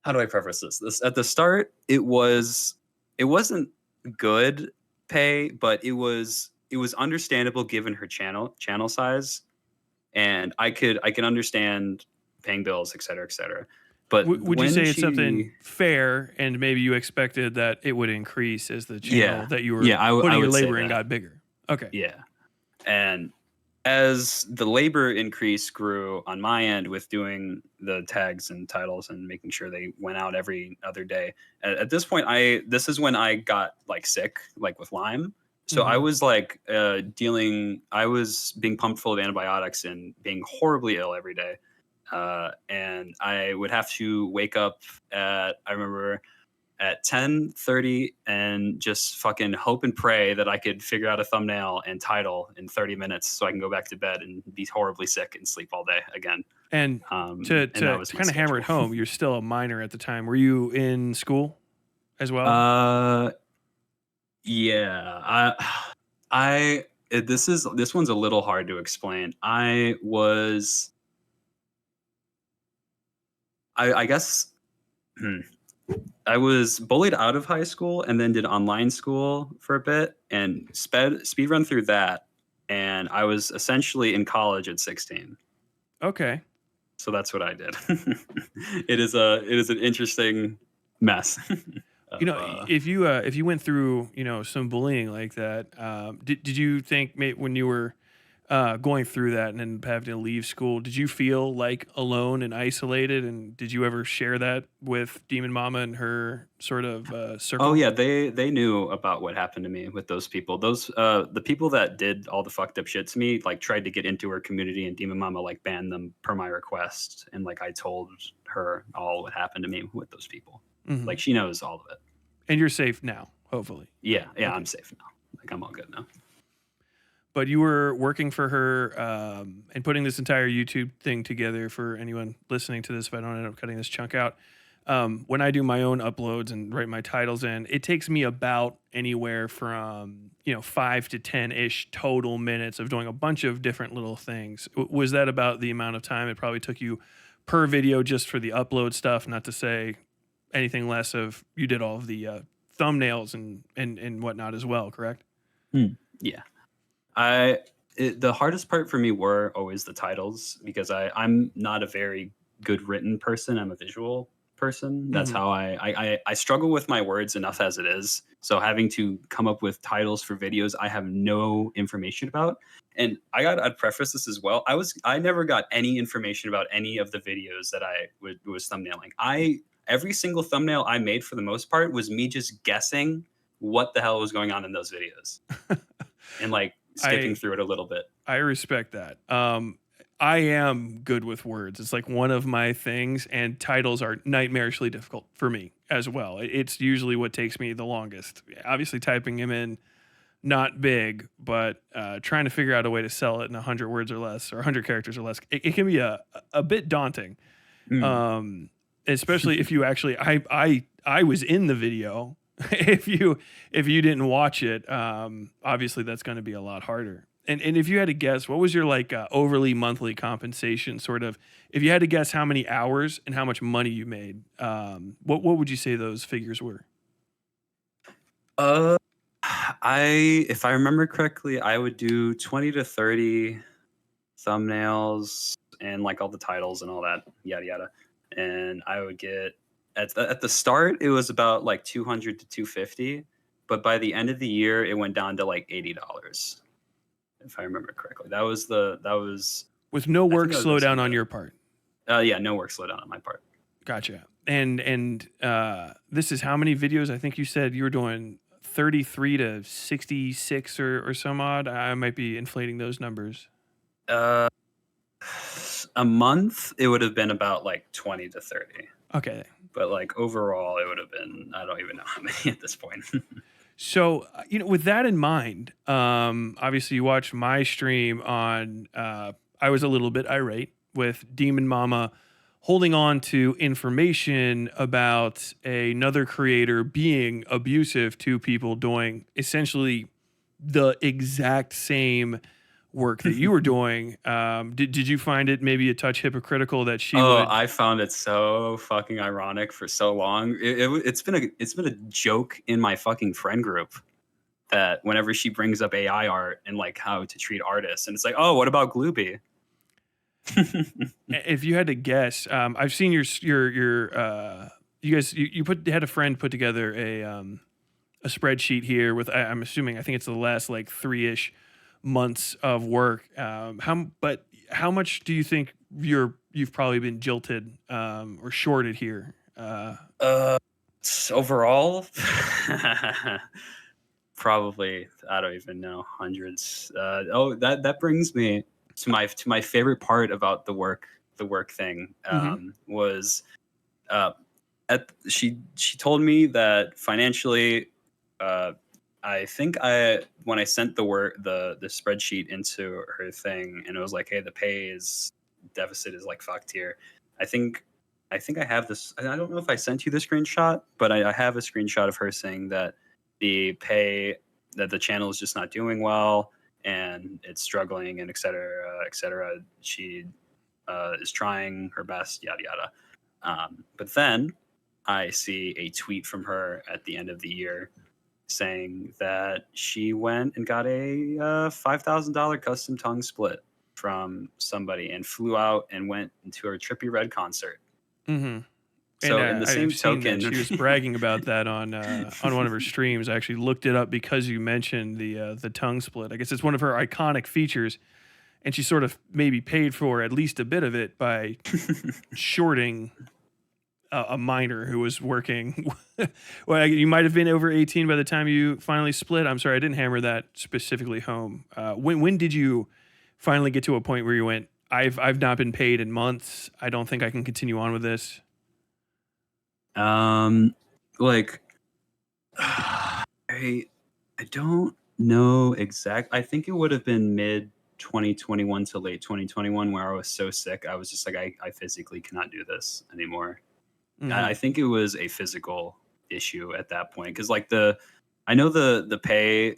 how do I preface this? At the start, it wasn't good pay, but it was understandable given her channel size, and I can understand paying bills, et cetera, et cetera. But would you say it's something fair, and maybe you expected that it would increase as the channel that you were putting your labor in got bigger? Okay. Yeah. And as the labor increase grew on my end with doing the tags and titles and making sure they went out every other day, at this point, this is when I got like sick, like with Lyme. So I was like I was being pumped full of antibiotics and being horribly ill every day. And I would have to wake up I remember at 10:30 and just fucking hope and pray that I could figure out a thumbnail and title in 30 minutes so I can go back to bed and be horribly sick and sleep all day again. And to kind of hammer it home, you're still a minor at the time. Were you in school as well? Yeah. This one's a little hard to explain. I guess I was bullied out of high school and then did online school for a bit and speed run through that, and I was essentially in college at 16. Okay. So that's what I did. It is an interesting mess. You know, of, if you went through, some bullying like that, did you think when you were going through that and then having to leave school, did you feel like alone and isolated? And did you ever share that with Demonmama and her sort of Oh circle? yeah, they knew about what happened to me with those people. Those the people that did all the fucked up shit to me, like tried to get into her community, and Demonmama like banned them per my request. And like I told her all what happened to me with those people. Hmm. Like she knows all of it. And you're safe now, hopefully. Yeah, yeah, Okay. I'm safe now. Like I'm all good now. But you were working for her and putting this entire YouTube thing together for anyone listening to this. If I don't end up cutting this chunk out, when I do my own uploads and write my titles in, it takes me about anywhere from 5 to 10 ish total minutes of doing a bunch of different little things. Was that about the amount of time it probably took you per video just for the upload stuff? Not to say anything less of you did all of the thumbnails and whatnot as well. Correct? Yeah. The hardest part for me were always the titles because I'm not a very good written person. I'm a visual person. That's Mhm. how I struggle with my words enough as it is. So having to come up with titles for videos I have no information about. And I'd preface this as well. I never got any information about any of the videos that I was thumbnailing. Every single thumbnail I made for the most part was me just guessing what the hell was going on in those videos and like skipping I through it a little bit. I respect that. I am good with words. It's like one of my things, and titles are nightmarishly difficult for me as well. It's usually what takes me the longest. Obviously, typing them in, not big, but trying to figure out a way to sell it in 100 words or less, or 100 characters or less, it can be a bit daunting. Mm. Um, Especially if you actually, I was in the video. If you didn't watch it, obviously that's going to be a lot harder. And if you had to guess, what was your like overly monthly compensation? Sort of, if you had to guess how many hours and how much money you made, what would you say those figures were? Uh, if I remember correctly, I would do 20 to 30 thumbnails and like all the titles and all that, yada yada. And I would get at the start it was about like 200 to 250, but by the end of the year it went down to like $80, if I remember correctly. That was With no I think work that was based slowdown on on the your part. yeah, no work slowdown on my part. Gotcha. And this is how many videos? I think you said you were doing 33 to 66 or some odd. I might be inflating those numbers. Uh, a month, it would have been about like 20 to 30. Okay. But like overall, it would have been, I don't even know how many at this point. So, with that in mind, obviously you watched my stream on, I was a little bit irate with Demonmama holding on to information about another creator being abusive to people doing essentially the exact same work that you were doing. Did you find it maybe a touch hypocritical that she Oh, would? I found it so fucking ironic for so long. It's been a joke in my fucking friend group that whenever she brings up AI art and like how to treat artists, and it's like, oh, what about Glooby? If you had to guess, I've seen your you guys you had a friend put together a spreadsheet here with I'm assuming I think it's the last like 3-ish months of work. How much do you think you've probably been jilted or shorted here? Uh, Overall, probably I don't even know, hundreds. That brings me to my favorite part about the work thing Hmm. was uh, she told me that financially, uh, I think when I sent the spreadsheet into her thing and it was like, hey, the pay is deficit is like fucked here. I think I have this. I don't know if I sent you the screenshot, but I have a screenshot of her saying that the pay that the channel is just not doing well and it's struggling and et cetera, et cetera. She is trying her best, yada yada. But then I see a tweet from her at the end of the year saying that she went and got a $5,000 custom tongue split from somebody and flew out and went into her Trippy Red concert. Hmm. So And in the I've same seen that token, she was bragging about that on one of her streams. I actually looked it up because you mentioned the tongue split. I guess it's one of her iconic features, and she sort of maybe paid for at least a bit of it by shorting a minor who was working. Well, you might have been over 18 by the time you finally split. I'm sorry, I didn't hammer that specifically home. When did you finally get to a point where you went, I've not been paid in months. I don't think I can continue on with this. like I don't know exact. I think it would have been mid 2021 to late 2021 where I was so sick. I was just like, I physically cannot do this anymore. I think it was a physical issue at that point because like I know the pay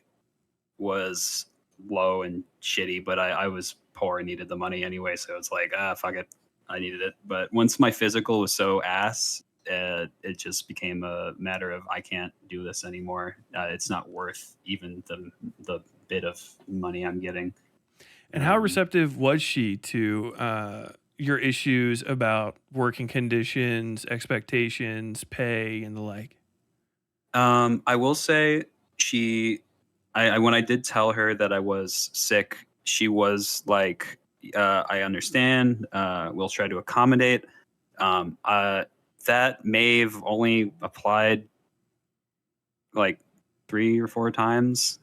was low and shitty, but I was poor and needed the money anyway, so it's like fuck it, I needed it. But once my physical was so ass, it just became a matter of I can't do this anymore. It's not worth even the bit of money I'm getting. And how receptive was she to your issues about working conditions, expectations, pay, and the like? I will say I when I did tell her that I was sick, she was like, I understand. We'll try to accommodate. That may have only applied like 3 or 4 times.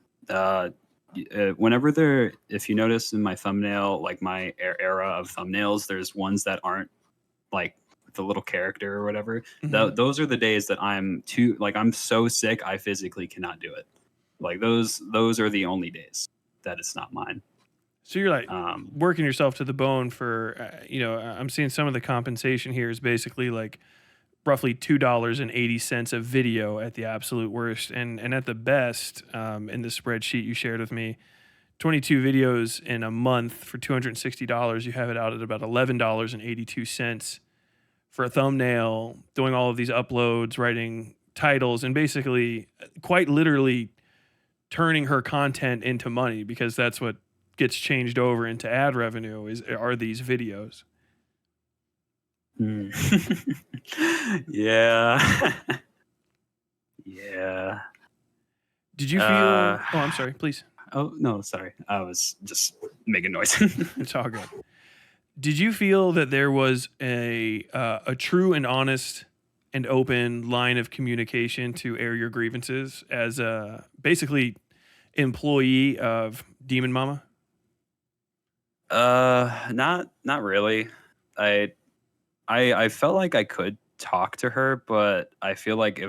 Whenever if you notice in my thumbnail, like my era of thumbnails, there's ones that aren't like the little character or whatever. Those are the days that I'm so sick I physically cannot do it. Like those are the only days that it's not mine. So you're like working yourself to the bone for, I'm seeing some of the compensation here is basically like roughly $2.80 a video at the absolute worst. And at the best, in the spreadsheet you shared with me, 22 videos in a month for $260, you have it out at about $11.82 for a thumbnail, doing all of these uploads, writing titles, and basically quite literally turning her content into money, because that's what gets changed over into ad revenue are these videos. Yeah. Yeah. Did you feel oh, I'm sorry, please. Oh no, sorry. I was just making noise. It's all good. Did you feel that there was a true and honest and open line of communication to air your grievances as a basically employee of Demonmama? Not really. I felt like I could talk to her, but I feel like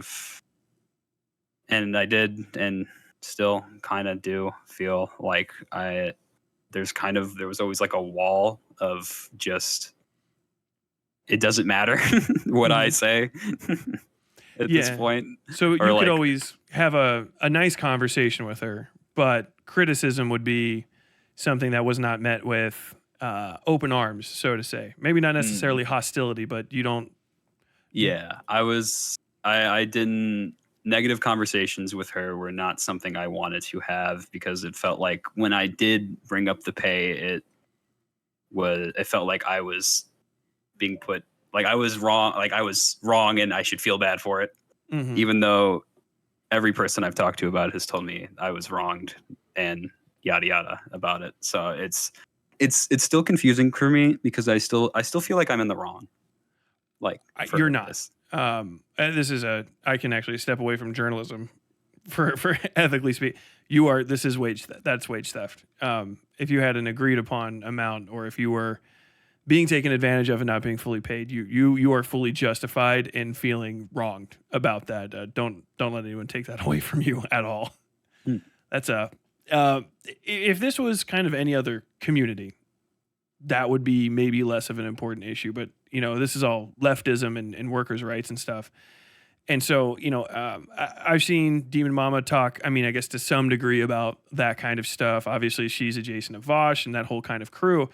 and I did, and still kind of do feel like there was always like a wall of just, it doesn't matter what I say at this point. So you could always have a nice conversation with her, but criticism would be something that was not met with open arms, so to say. Maybe not necessarily hostility, but you don't. Yeah, I didn't. Negative conversations with her were not something I wanted to have, because it felt like when I did bring up the pay, it felt like I was being put, like I was wrong and I should feel bad for it. Even though every person I've talked to about it has told me I was wronged and yada yada about it. So it's still confusing for me, because I still feel like I'm in the wrong. Like you're not. This is I can actually step away from journalism for ethically speak. This is wage theft. That's wage theft. If you had an agreed upon amount, or if you were being taken advantage of and not being fully paid, you are fully justified in feeling wronged about that. Don't let anyone take that away from you at all. That's if this was kind of any other community, that would be maybe less of an important issue. But, this is all leftism and workers' rights and stuff. And so, I've seen Demonmama talk, I guess to some degree, about that kind of stuff. Obviously, she's adjacent to Vosh and that whole kind of crew.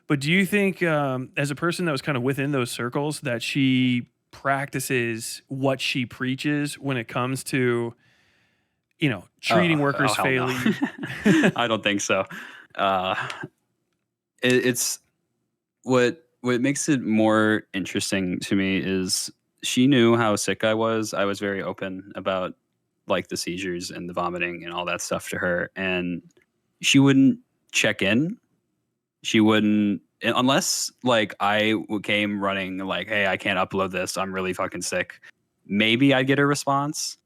But do you think, as a person that was kind of within those circles, that she practices what she preaches when it comes to, treating workers fairly? No. I don't think so. It's what makes it more interesting to me is she knew how sick I was. I was very open about like the seizures and the vomiting and all that stuff to her, and she wouldn't check in. She wouldn't, unless like came running like, hey, I can't upload this, I'm really fucking sick. Maybe I'd get a response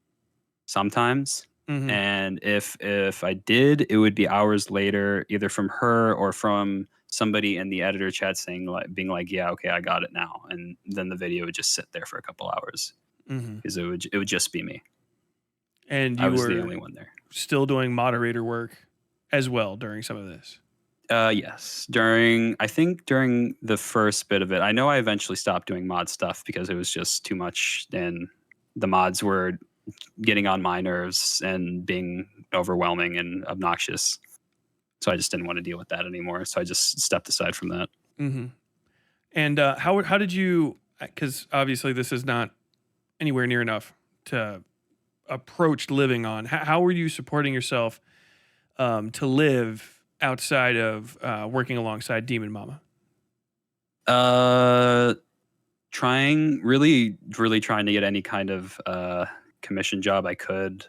sometimes. Mhm. And if I did, it would be hours later, either from her or from somebody in the editor chat saying like, being like, yeah, okay, I got it now. And then the video would just sit there for a couple hours Mhm. because it would just be me. And I you was the were only one there. still doing moderator work as well during some of this. Yes, I think during the first bit of it, I know I eventually stopped doing mod stuff because it was just too much, and the mods were getting on my nerves and being overwhelming and obnoxious. So I just didn't want to deal with that anymore. So I just stepped aside from that. Mm-hmm. And how did you? Because obviously this is not anywhere near enough to approach living on. How were you supporting yourself to live outside of working alongside Demonmama? Really trying to get any kind of commission job I could.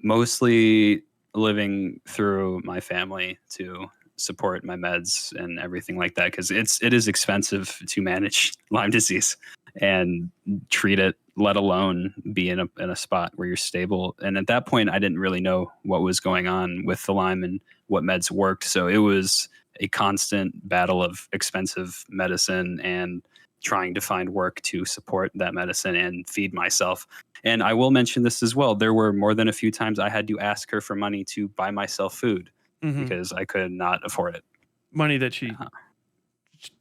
Mostly living through my family to support my meds and everything like that, because it is expensive to manage Lyme disease and treat it, let alone be in a spot where you're stable. And at that point, I didn't really know what was going on with the Lyme and what meds worked. So it was a constant battle of expensive medicine and trying to find work to support that medicine and feed myself. And I will mention this as well. There were more than a few times I had to ask her for money to buy myself food because I could not afford it. Money that she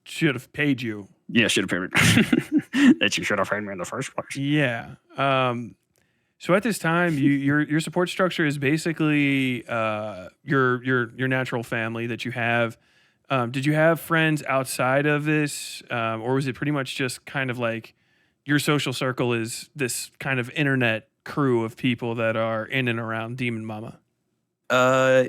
should have paid you. Yeah, should have paid me. That you should have paid me in the first place. Yeah. So at this time, your support structure is basically your natural family that you have. Did you have friends outside of this, or was it pretty much just kind of like your social circle is this kind of internet crew of people that are in and around Demonmama?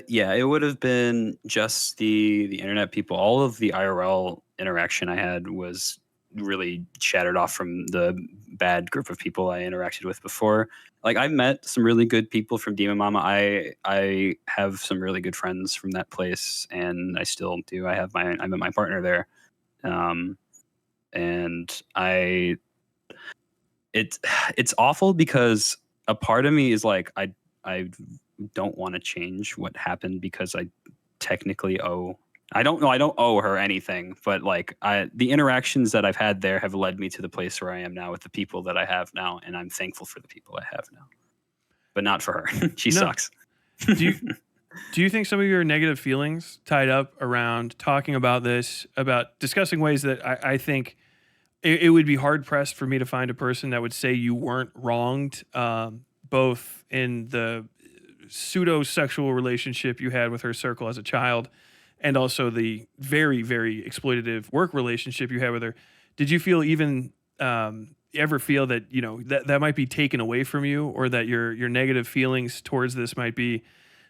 Yeah, it would have been just the internet people. All of the IRL interaction I had was really shattered off from the bad group of people I interacted with before. Like I've met some really good people from Demonmama. I have some really good friends from that place, and I still do. I met my partner there, and it's awful because a part of me is like I don't want to change what happened because I technically owe. I don't know. I don't owe her anything, but like the interactions that I've had there have led me to the place where I am now with the people that I have now, and I'm thankful for the people I have now, but not for her. She sucks. Do you think some of your negative feelings tied up around talking about this, about discussing ways that I think it would be hard pressed for me to find a person that would say you weren't wronged, both in the pseudo sexual relationship you had with her circle as a child, and also the very, very exploitative work relationship you had with her? Did you feel even ever feel that that might be taken away from you, or that your negative feelings towards this might be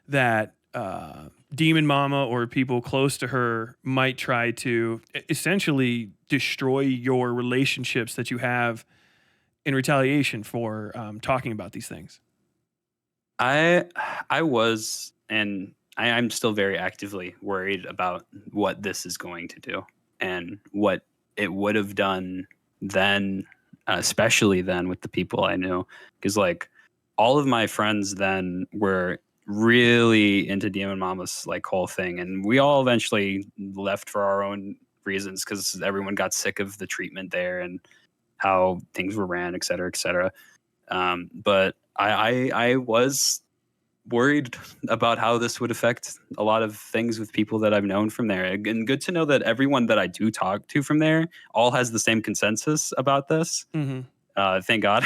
that Demonmama or people close to her might try to essentially destroy your relationships that you have in retaliation for talking about these things? I was, and I'm still very actively worried about what this is going to do and what it would have done then, especially then with the people I knew, because like all of my friends then were really into Demonmama's like whole thing, and we all eventually left for our own reasons because everyone got sick of the treatment there and how things were ran, et cetera, et cetera. But I was worried about how this would affect a lot of things with people that I've known from there. And good to know that everyone that I do talk to from there all has the same consensus about this. Mm-hmm. Thank God.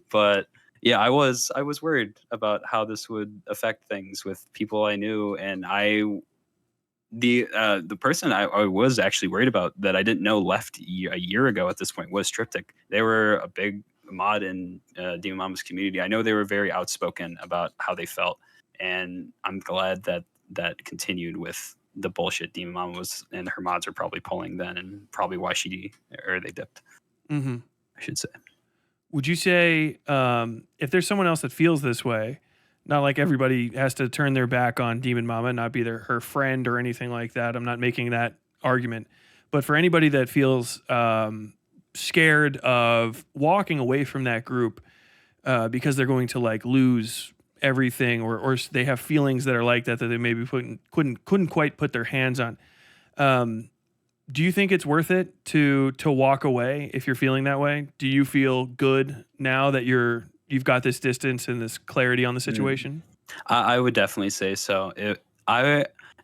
But yeah, I was worried about how this would affect things with people I knew, and the person I was actually worried about that I didn't know left a year ago at this point was Triptych. They were a big mod in Demonmama's community. I know they were very outspoken about how they felt, and I'm glad that that continued with the bullshit Demonmama was and her mods are probably pulling then, and probably why they dipped. Mm-hmm. I should say. Would you say if there's someone else that feels this way, not like everybody has to turn their back on Demonmama, not be her friend or anything like that. I'm not making that argument. But for anybody that feels scared of walking away from that group because they're going to like lose everything, or they have feelings that are like that they maybe couldn't quite put their hands on. Do you think it's worth it to walk away if you're feeling that way? Do you feel good now that you've got this distance and this clarity on the situation? I would definitely say so.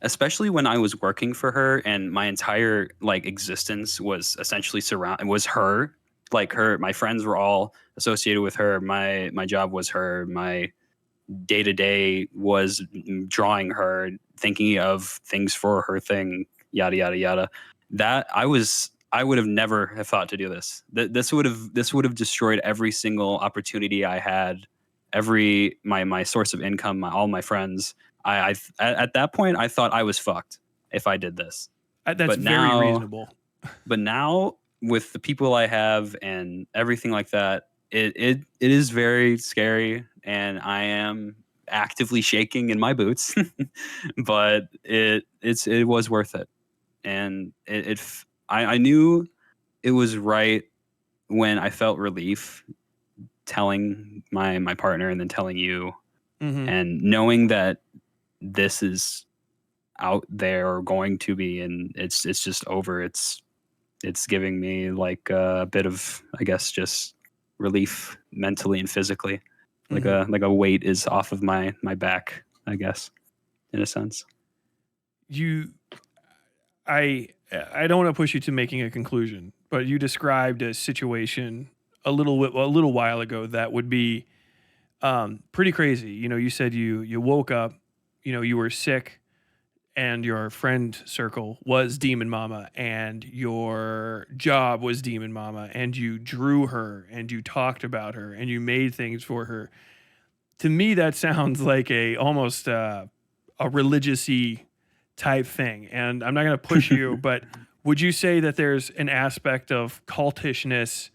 Especially when I was working for her and my entire like existence was essentially was her. Like my friends were all associated with her. My job was her. My day to day was drawing her, thinking of things for her thing, yada yada yada. That I would have never have thought to do this. This would have destroyed every single opportunity I had, my source of income, all my friends. At that point I thought I was fucked if I did this. That's very reasonable. But now with the people I have and everything like that, it is very scary, and I am actively shaking in my boots. But it was worth it. And I knew it was right when I felt relief telling my partner and then telling you, and knowing that this is out there or going to be, and it's just over. It's giving me like a bit of, I guess, just relief mentally and physically, like a weight is off of my back, I guess, in a sense. I don't want to push you to making a conclusion, but you described a situation a little while ago that would be pretty crazy. You said you woke up, you were sick, and your friend circle was Demonmama, and your job was Demonmama, and you drew her, and you talked about her, and you made things for her. To me, that sounds like almost a religious-y type thing. And I'm not going to push you, but would you say that there's an aspect of cultishness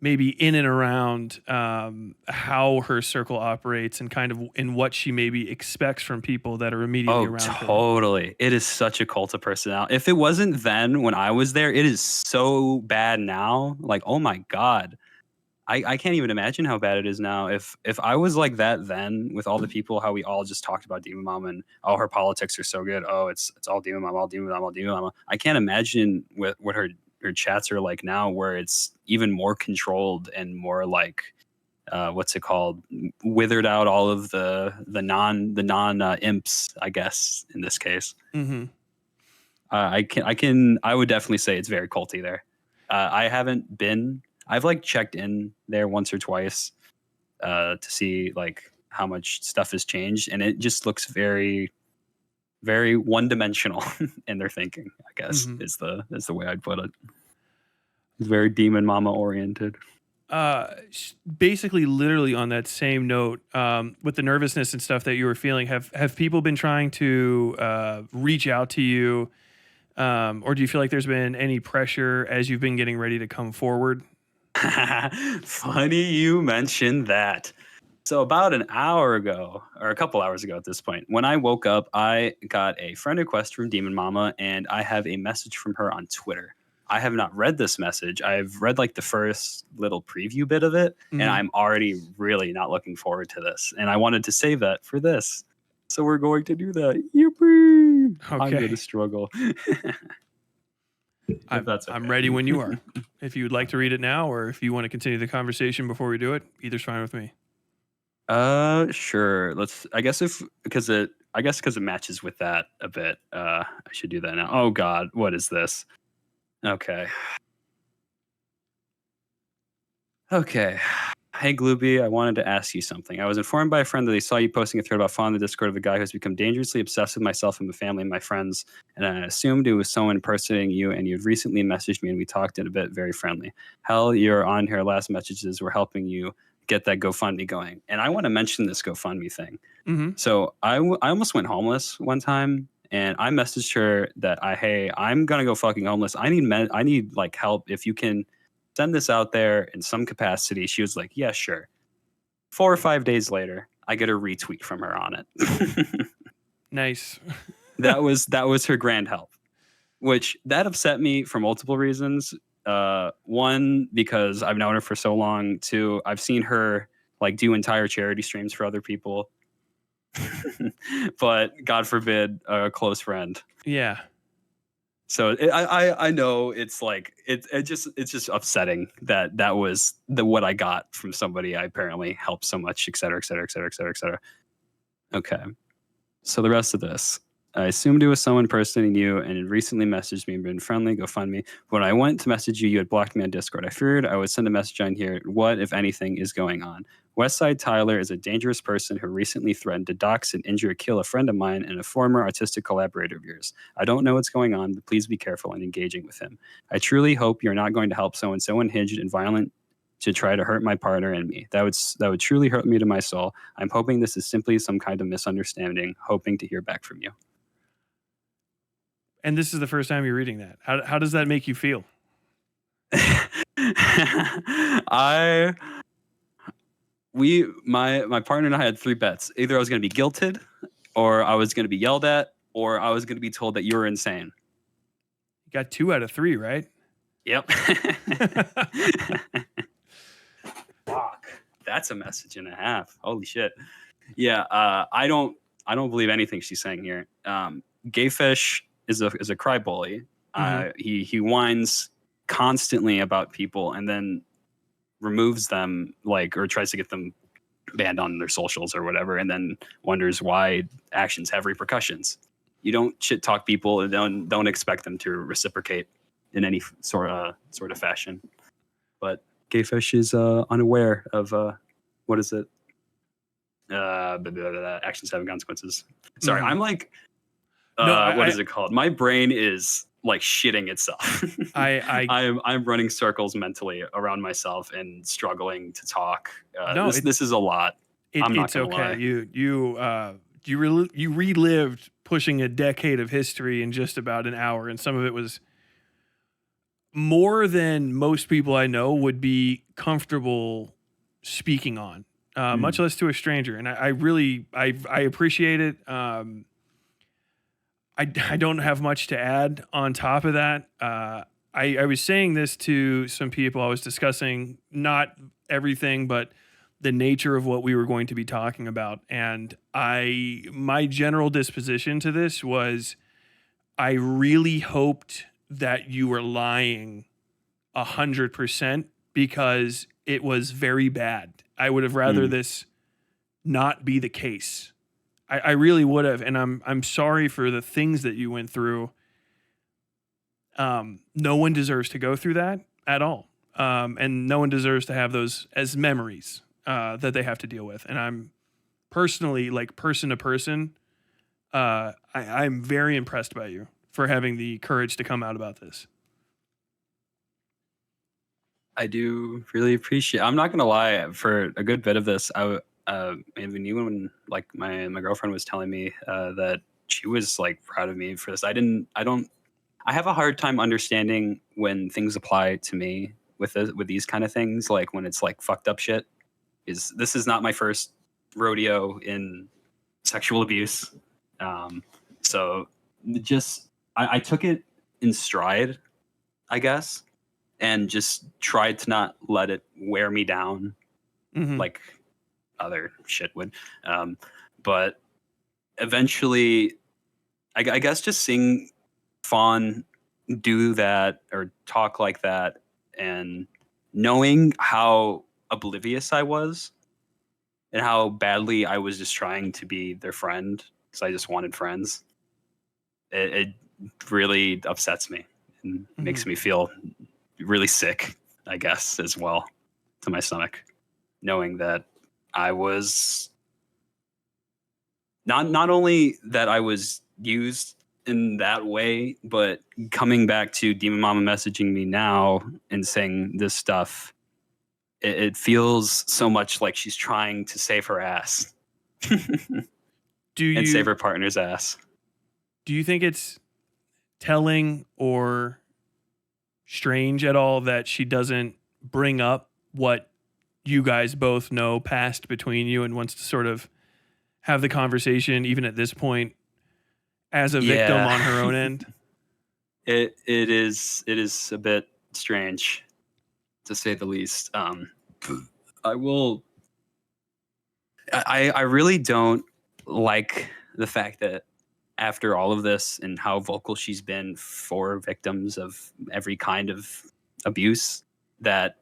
maybe in and around how her circle operates and kind of in what she maybe expects from people that are immediately around her? Totally. It is such a cult of personality. If it wasn't then when I was there, it is so bad now. Like, oh my God. I can't even imagine how bad it is now. If I was like that then, with all the people, how we all just talked about Demonmama and her politics are so good. Oh, it's all Demonmama, all Demonmama, all Demonmama. I can't imagine what her chats are like now, where it's even more controlled and more like what's it called? Withered out all of the non imps, I guess, in this case. Mm-hmm. I would definitely say it's very culty there. I've like checked in there once or twice to see like how much stuff has changed, and it just looks very, very one-dimensional in their thinking, I guess, is the way I'd put it. It's very Demonmama oriented. Basically, literally on that same note, with the nervousness and stuff that you were feeling, have people been trying to reach out to you, or do you feel like there's been any pressure as you've been getting ready to come forward? Funny you mentioned that. So about an hour ago, or a couple hours ago at this point, when I woke up, I got a friend request from Demonmama, and I have a message from her on Twitter. I have not read this message. I've read like the first little preview bit of it, and I'm already really not looking forward to this. And I wanted to save that for this. So we're going to do that. Yippee! Okay. I'm going to struggle. I'm ready when you are. If you would like to read it now, or if you want to continue the conversation before we do it, either's fine with me. Sure. I guess because it matches with that a bit. I should do that now. Oh God, what is this? Okay. Hey, Glooby, I wanted to ask you something. I was informed by a friend that they saw you posting a thread about Faun in the Discord of a guy who has become dangerously obsessed with myself and my family and my friends, and I assumed it was someone impersonating you, and you had recently messaged me, and we talked in a bit, very friendly. Hell, you're on here. Last messages were helping you get that GoFundMe going. And I want to mention this GoFundMe thing. So I almost went homeless one time, and I messaged her that, hey, I'm going to go fucking homeless. I need like help. If you can send this out there in some capacity. She was like, yeah, sure. 4 or 5 days later, I get a retweet from her on it. Nice. that was her grand help, which that upset me for multiple reasons. One, because I've known her for so long. Two, I've seen her like do entire charity streams for other people. But God forbid a close friend. Yeah. So I know it's like it's just upsetting that was what I got from somebody I apparently helped so much, et cetera, et cetera, et cetera, et cetera, et cetera. Okay. So the rest of this. I assumed it was someone personally knew and had recently messaged me and been friendly. Go find me. When I went to message you, you had blocked me on Discord. I feared I would send a message on here. What, if anything, is going on? Westside Tyler is a dangerous person who recently threatened to dox and injure or kill a friend of mine and a former artistic collaborator of yours. I don't know what's going on, but please be careful in engaging with him. I truly hope you're not going to help someone so unhinged and violent to try to hurt my partner and me. That would truly hurt me to my soul. I'm hoping this is simply some kind of misunderstanding, hoping to hear back from you. And this is the first time you're reading that. How does that make you feel? My partner and I had 3 bets. Either I was going to be guilted, or I was going to be yelled at, or I was going to be told that you were insane. You got 2 out of 3, right? Yep. Fuck. That's a message and a half. Holy shit. Yeah. I don't believe anything she's saying here. Gayfish is a cry bully. He whines constantly about people and then removes them, like, or tries to get them banned on their socials or whatever, and then wonders why actions have repercussions. You don't shit talk people and don't expect them to reciprocate in any sort of fashion. But Gayfish is unaware of what is it? Actions having consequences. Sorry, I'm like, what is it called? My brain is like shitting itself. I'm running circles mentally around myself and struggling to talk. This is a lot. I'm not gonna lie. You relived pushing a decade of history in just about an hour, and some of it was more than most people I know would be comfortable speaking on, much less to a stranger. And I really appreciate it. I don't have much to add on top of that. I was saying this to some people. I was discussing not everything, but the nature of what we were going to be talking about. And my general disposition to this was, I really hoped that you were lying 100% because it was very bad. I would have rather this not be the case. I really would have, and I'm sorry for the things that you went through. No one deserves to go through that at all, and no one deserves to have those as memories that they have to deal with. And I'm personally, like, person to person, I'm very impressed by you for having the courage to come out about this. I do really appreciate. I'm not gonna lie. For a good bit of this, even when like my girlfriend was telling me that she was like proud of me for this. I have a hard time understanding when things apply to me with these kind of things, like when it's like fucked up shit. This is not my first rodeo in sexual abuse. So just I took it in stride, I guess, and just tried to not let it wear me down like other shit would. But eventually, I guess just seeing Faun do that or talk like that and knowing how oblivious I was and how badly I was just trying to be their friend because I just wanted friends, it really upsets me and makes me feel really sick, I guess, as well, to my stomach, knowing that I was not only that I was used in that way, but coming back to Demonmama messaging me now and saying this stuff, it feels so much like she's trying to save her ass and save her partner's ass. Do you think it's telling or strange at all that she doesn't bring up what you guys both know passed between you and wants to sort of have the conversation, even at this point, as a victim on her own end? It is a bit strange, to say the least. I really don't like the fact that after all of this and how vocal she's been for victims of every kind of abuse, that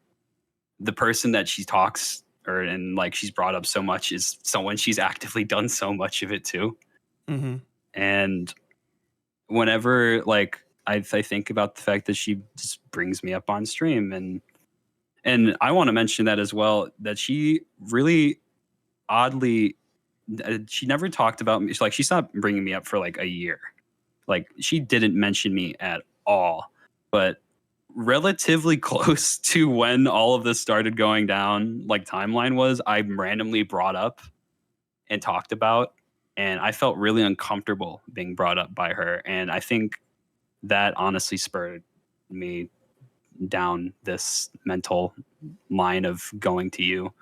the person that she talks and like she's brought up so much is someone she's actively done so much of it to. Mm-hmm. And whenever like I think about the fact that she just brings me up on stream, and I want to mention that as well, that she really oddly, she never talked about me. Like, she stopped bringing me up for like a year. Like, she didn't mention me at all. But relatively close to when all of this started going down, like timeline was, I randomly brought up and talked about, and I felt really uncomfortable being brought up by her. And I think that honestly spurred me down this mental line of going to you,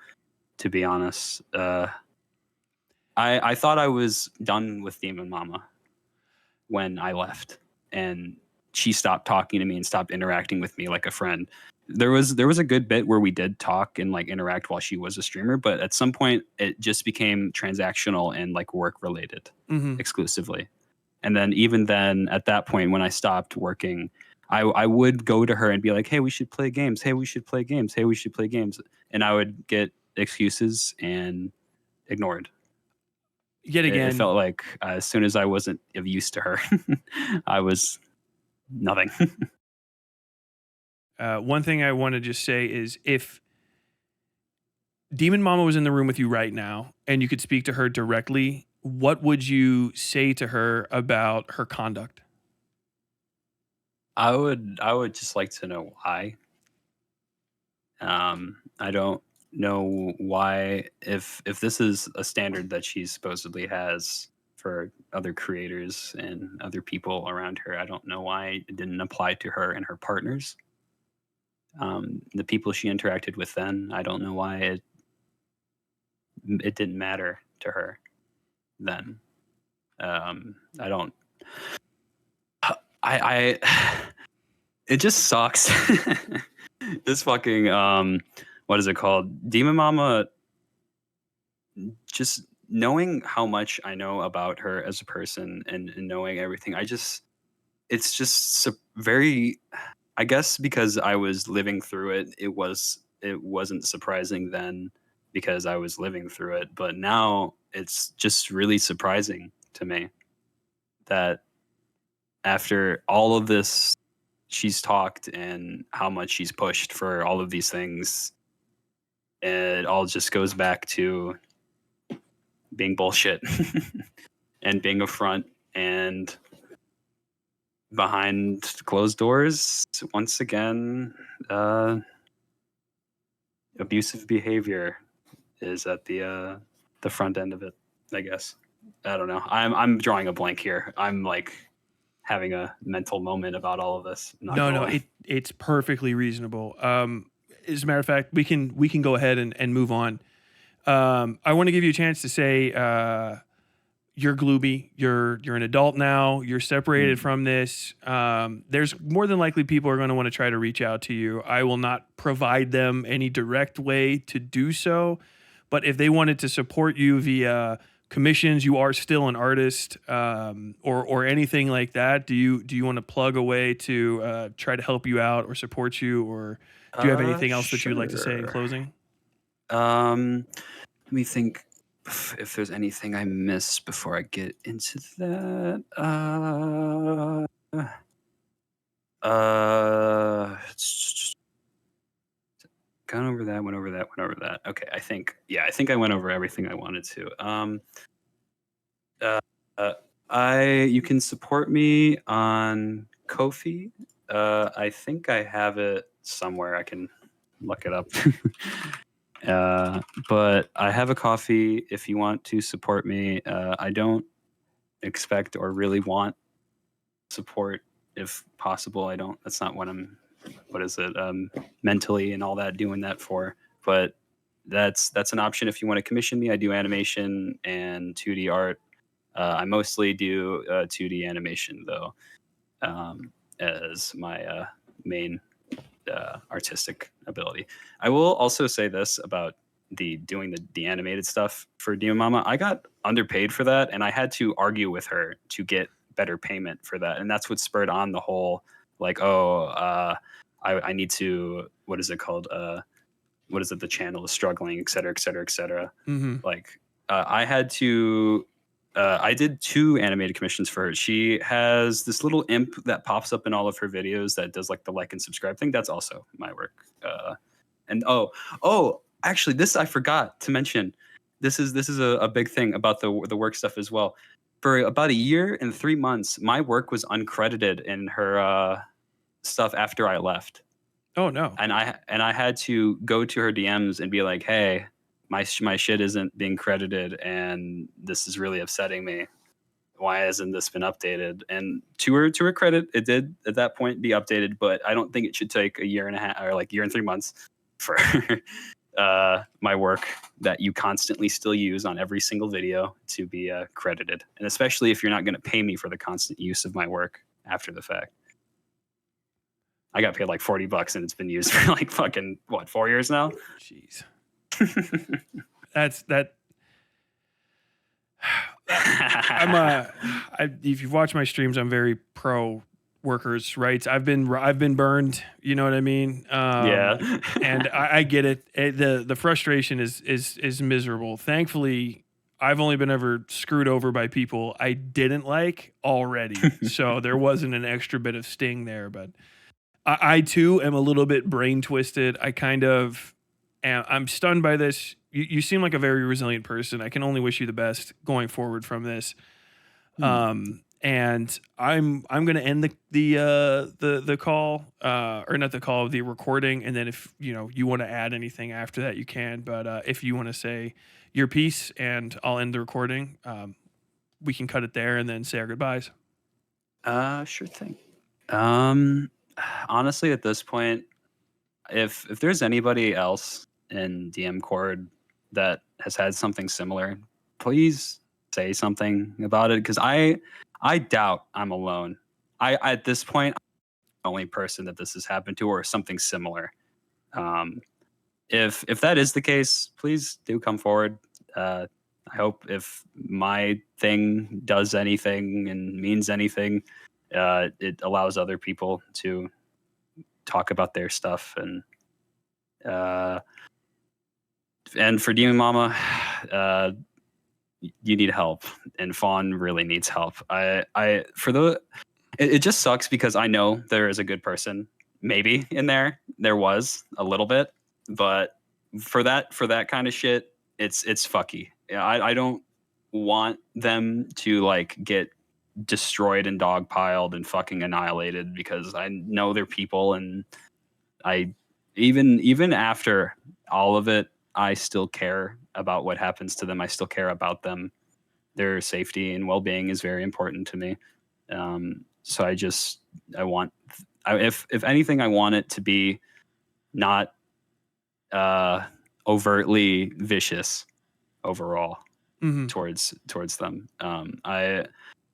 to be honest. I thought I was done with Demonmama when I left, and she stopped talking to me and stopped interacting with me like a friend. There was a good bit where we did talk and like interact while she was a streamer, but at some point it just became transactional and like work related exclusively. And then even then, at that point when I stopped working, I would go to her and be like, hey, we should play games. Hey, we should play games. Hey, we should play games. And I would get excuses and ignored. Yet again, It felt like as soon as I wasn't of use to her, I was nothing. one thing I want to just say is, if Demonmama was in the room with you right now and you could speak to her directly, what would you say to her about her conduct? I would just like to know why. I don't know why, if this is a standard that she supposedly has for other creators and other people around her, I don't know why it didn't apply to her and her partners. The people she interacted with then, I don't know why it didn't matter to her then. I don't. I it just sucks. This fucking what is it called? Demonmama, just knowing how much I know about her as a person and knowing everything, it's just very, I guess because I was living through it, it wasn't surprising then because I was living through it, but now it's just really surprising to me that after all of this she's talked and how much she's pushed for all of these things, it all just goes back to being bullshit and being a front, and behind closed doors, once again, abusive behavior is at the front end of it, I guess. I don't know. I'm drawing a blank here. I'm like having a mental moment about all of this. No, it's perfectly reasonable. As a matter of fact, we can go ahead and move on. I want to give you a chance to say you're Glooby. You're an adult now. You're separated from this. There's more than likely people are going to want to try to reach out to you. I will not provide them any direct way to do so, but if they wanted to support you via commissions, you are still an artist, or anything like that, do you want to plug a way to try to help you out or support you, or do you have anything else that you would like to say in closing? Let me think if there's anything I missed before I get into that. Gone over that, went over that. Okay, I think I went over everything I wanted to. You can support me on Ko-fi. I think I have it somewhere. I can look it up. But I have a coffee if you want to support me. I don't expect or really want support if possible. That's not what I'm what is it, mentally and all that, doing that for. But that's an option if you want to commission me. I do animation and 2D art. I mostly do 2D animation though, as my main artistic ability. I will also say this about doing the animated stuff for Demonmama. I got underpaid for that, and I had to argue with her to get better payment for that, and that's what spurred on the whole like, I need to, what is it called? What is it? The channel is struggling, et cetera, et cetera, et cetera. Mm-hmm. Like, I had to. I did 2 animated commissions for her. She has this little imp that pops up in all of her videos that does like the like and subscribe thing. That's also my work. And actually, this I forgot to mention. This is a big thing about the work stuff as well. For about a year and 3 months, my work was uncredited in her stuff after I left. Oh no! And I had to go to her DMs and be like, hey, my shit isn't being credited, and this is really upsetting me. Why hasn't this been updated? And to her credit, it did at that point be updated, but I don't think it should take a year and a half or like year and 3 months for my work that you constantly still use on every single video to be credited. And especially if you're not going to pay me for the constant use of my work after the fact. I got paid like $40 and it's been used for like fucking 4 years now. Jeez. That's that. If you've watched my streams, I'm very pro workers' rights. I've been burned. You know what I mean? Yeah. And I get it. The frustration is miserable. Thankfully, I've only been ever screwed over by people I didn't like already, so there wasn't an extra bit of sting there. But I too am a little bit brain twisted. I kind of. And I'm stunned by this. You seem like a very resilient person. I can only wish you the best going forward from this. And I'm going to end the call, or not the call, the recording. And then if you want to add anything after that, you can. But if you want to say your piece, and I'll end the recording, we can cut it there and then say our goodbyes. Sure thing. Honestly, at this point, if there's anybody else in DM Cord that has had something similar, please say something about it, because I doubt I'm alone. I at this point, I'm the only person that this has happened to, or something similar. If that is the case, please do come forward. I hope if my thing does anything and means anything, it allows other people to talk about their stuff. And for Demonmama, you need help, and Faun really needs help. It just sucks because I know there is a good person maybe in there. There was a little bit, but for that kind of shit, it's fucky. I don't want them to like get destroyed and dogpiled and fucking annihilated, because I know they're people, and I even after all of it, I still care about what happens to them. I still care about them. Their safety and well-being is very important to me. So if anything, I want it to be not overtly vicious overall towards them.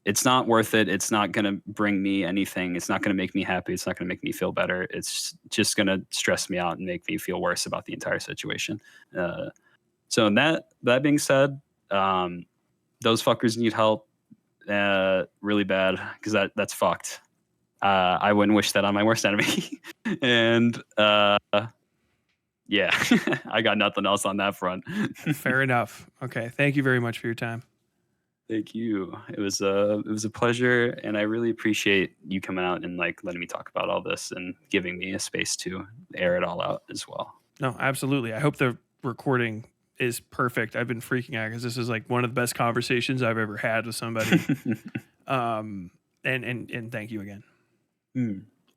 It's not worth it. It's not going to bring me anything. It's not going to make me happy. It's not going to make me feel better. It's just going to stress me out and make me feel worse about the entire situation. So that being said, those fuckers need help really bad, because that's fucked. I wouldn't wish that on my worst enemy. And yeah, I got nothing else on that front. Fair enough. Okay. Thank you very much for your time. Thank you. It was a pleasure, and I really appreciate you coming out and like letting me talk about all this and giving me a space to air it all out as well. No, absolutely. I hope the recording is perfect. I've been freaking out because this is like one of the best conversations I've ever had with somebody. And thank you again.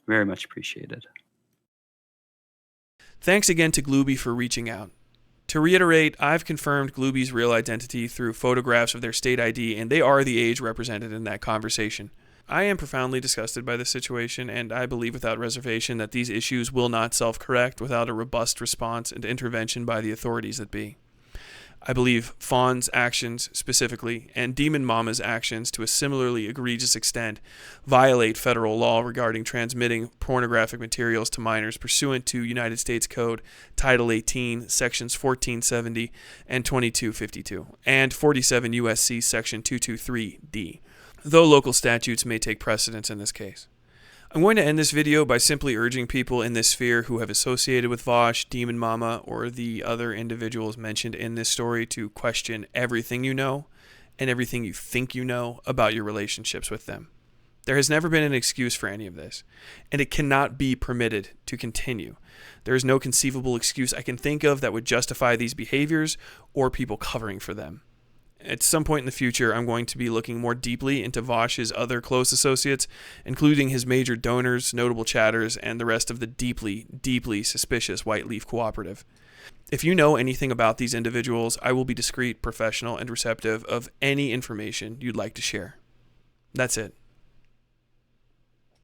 Very much appreciated. Thanks again to Glooby for reaching out. To reiterate, I've confirmed Glooby's real identity through photographs of their state ID, and they are the age represented in that conversation. I am profoundly disgusted by this situation, and I believe without reservation that these issues will not self-correct without a robust response and intervention by the authorities that be. I believe Faun's actions specifically, and Demonmama's actions to a similarly egregious extent, violate federal law regarding transmitting pornographic materials to minors pursuant to United States Code Title 18, Sections 1470 and 2252, and 47 U.S.C. Section 223D, though local statutes may take precedence in this case. I'm going to end this video by simply urging people in this sphere who have associated with Vosh, Demonmama, or the other individuals mentioned in this story to question everything you know and everything you think you know about your relationships with them. There has never been an excuse for any of this, and it cannot be permitted to continue. There is no conceivable excuse I can think of that would justify these behaviors or people covering for them. At some point in the future, I'm going to be looking more deeply into Vosh's other close associates, including his major donors, notable chatters, and the rest of the deeply, deeply suspicious White Leaf Cooperative. If you know anything about these individuals, I will be discreet, professional, and receptive of any information you'd like to share. That's it.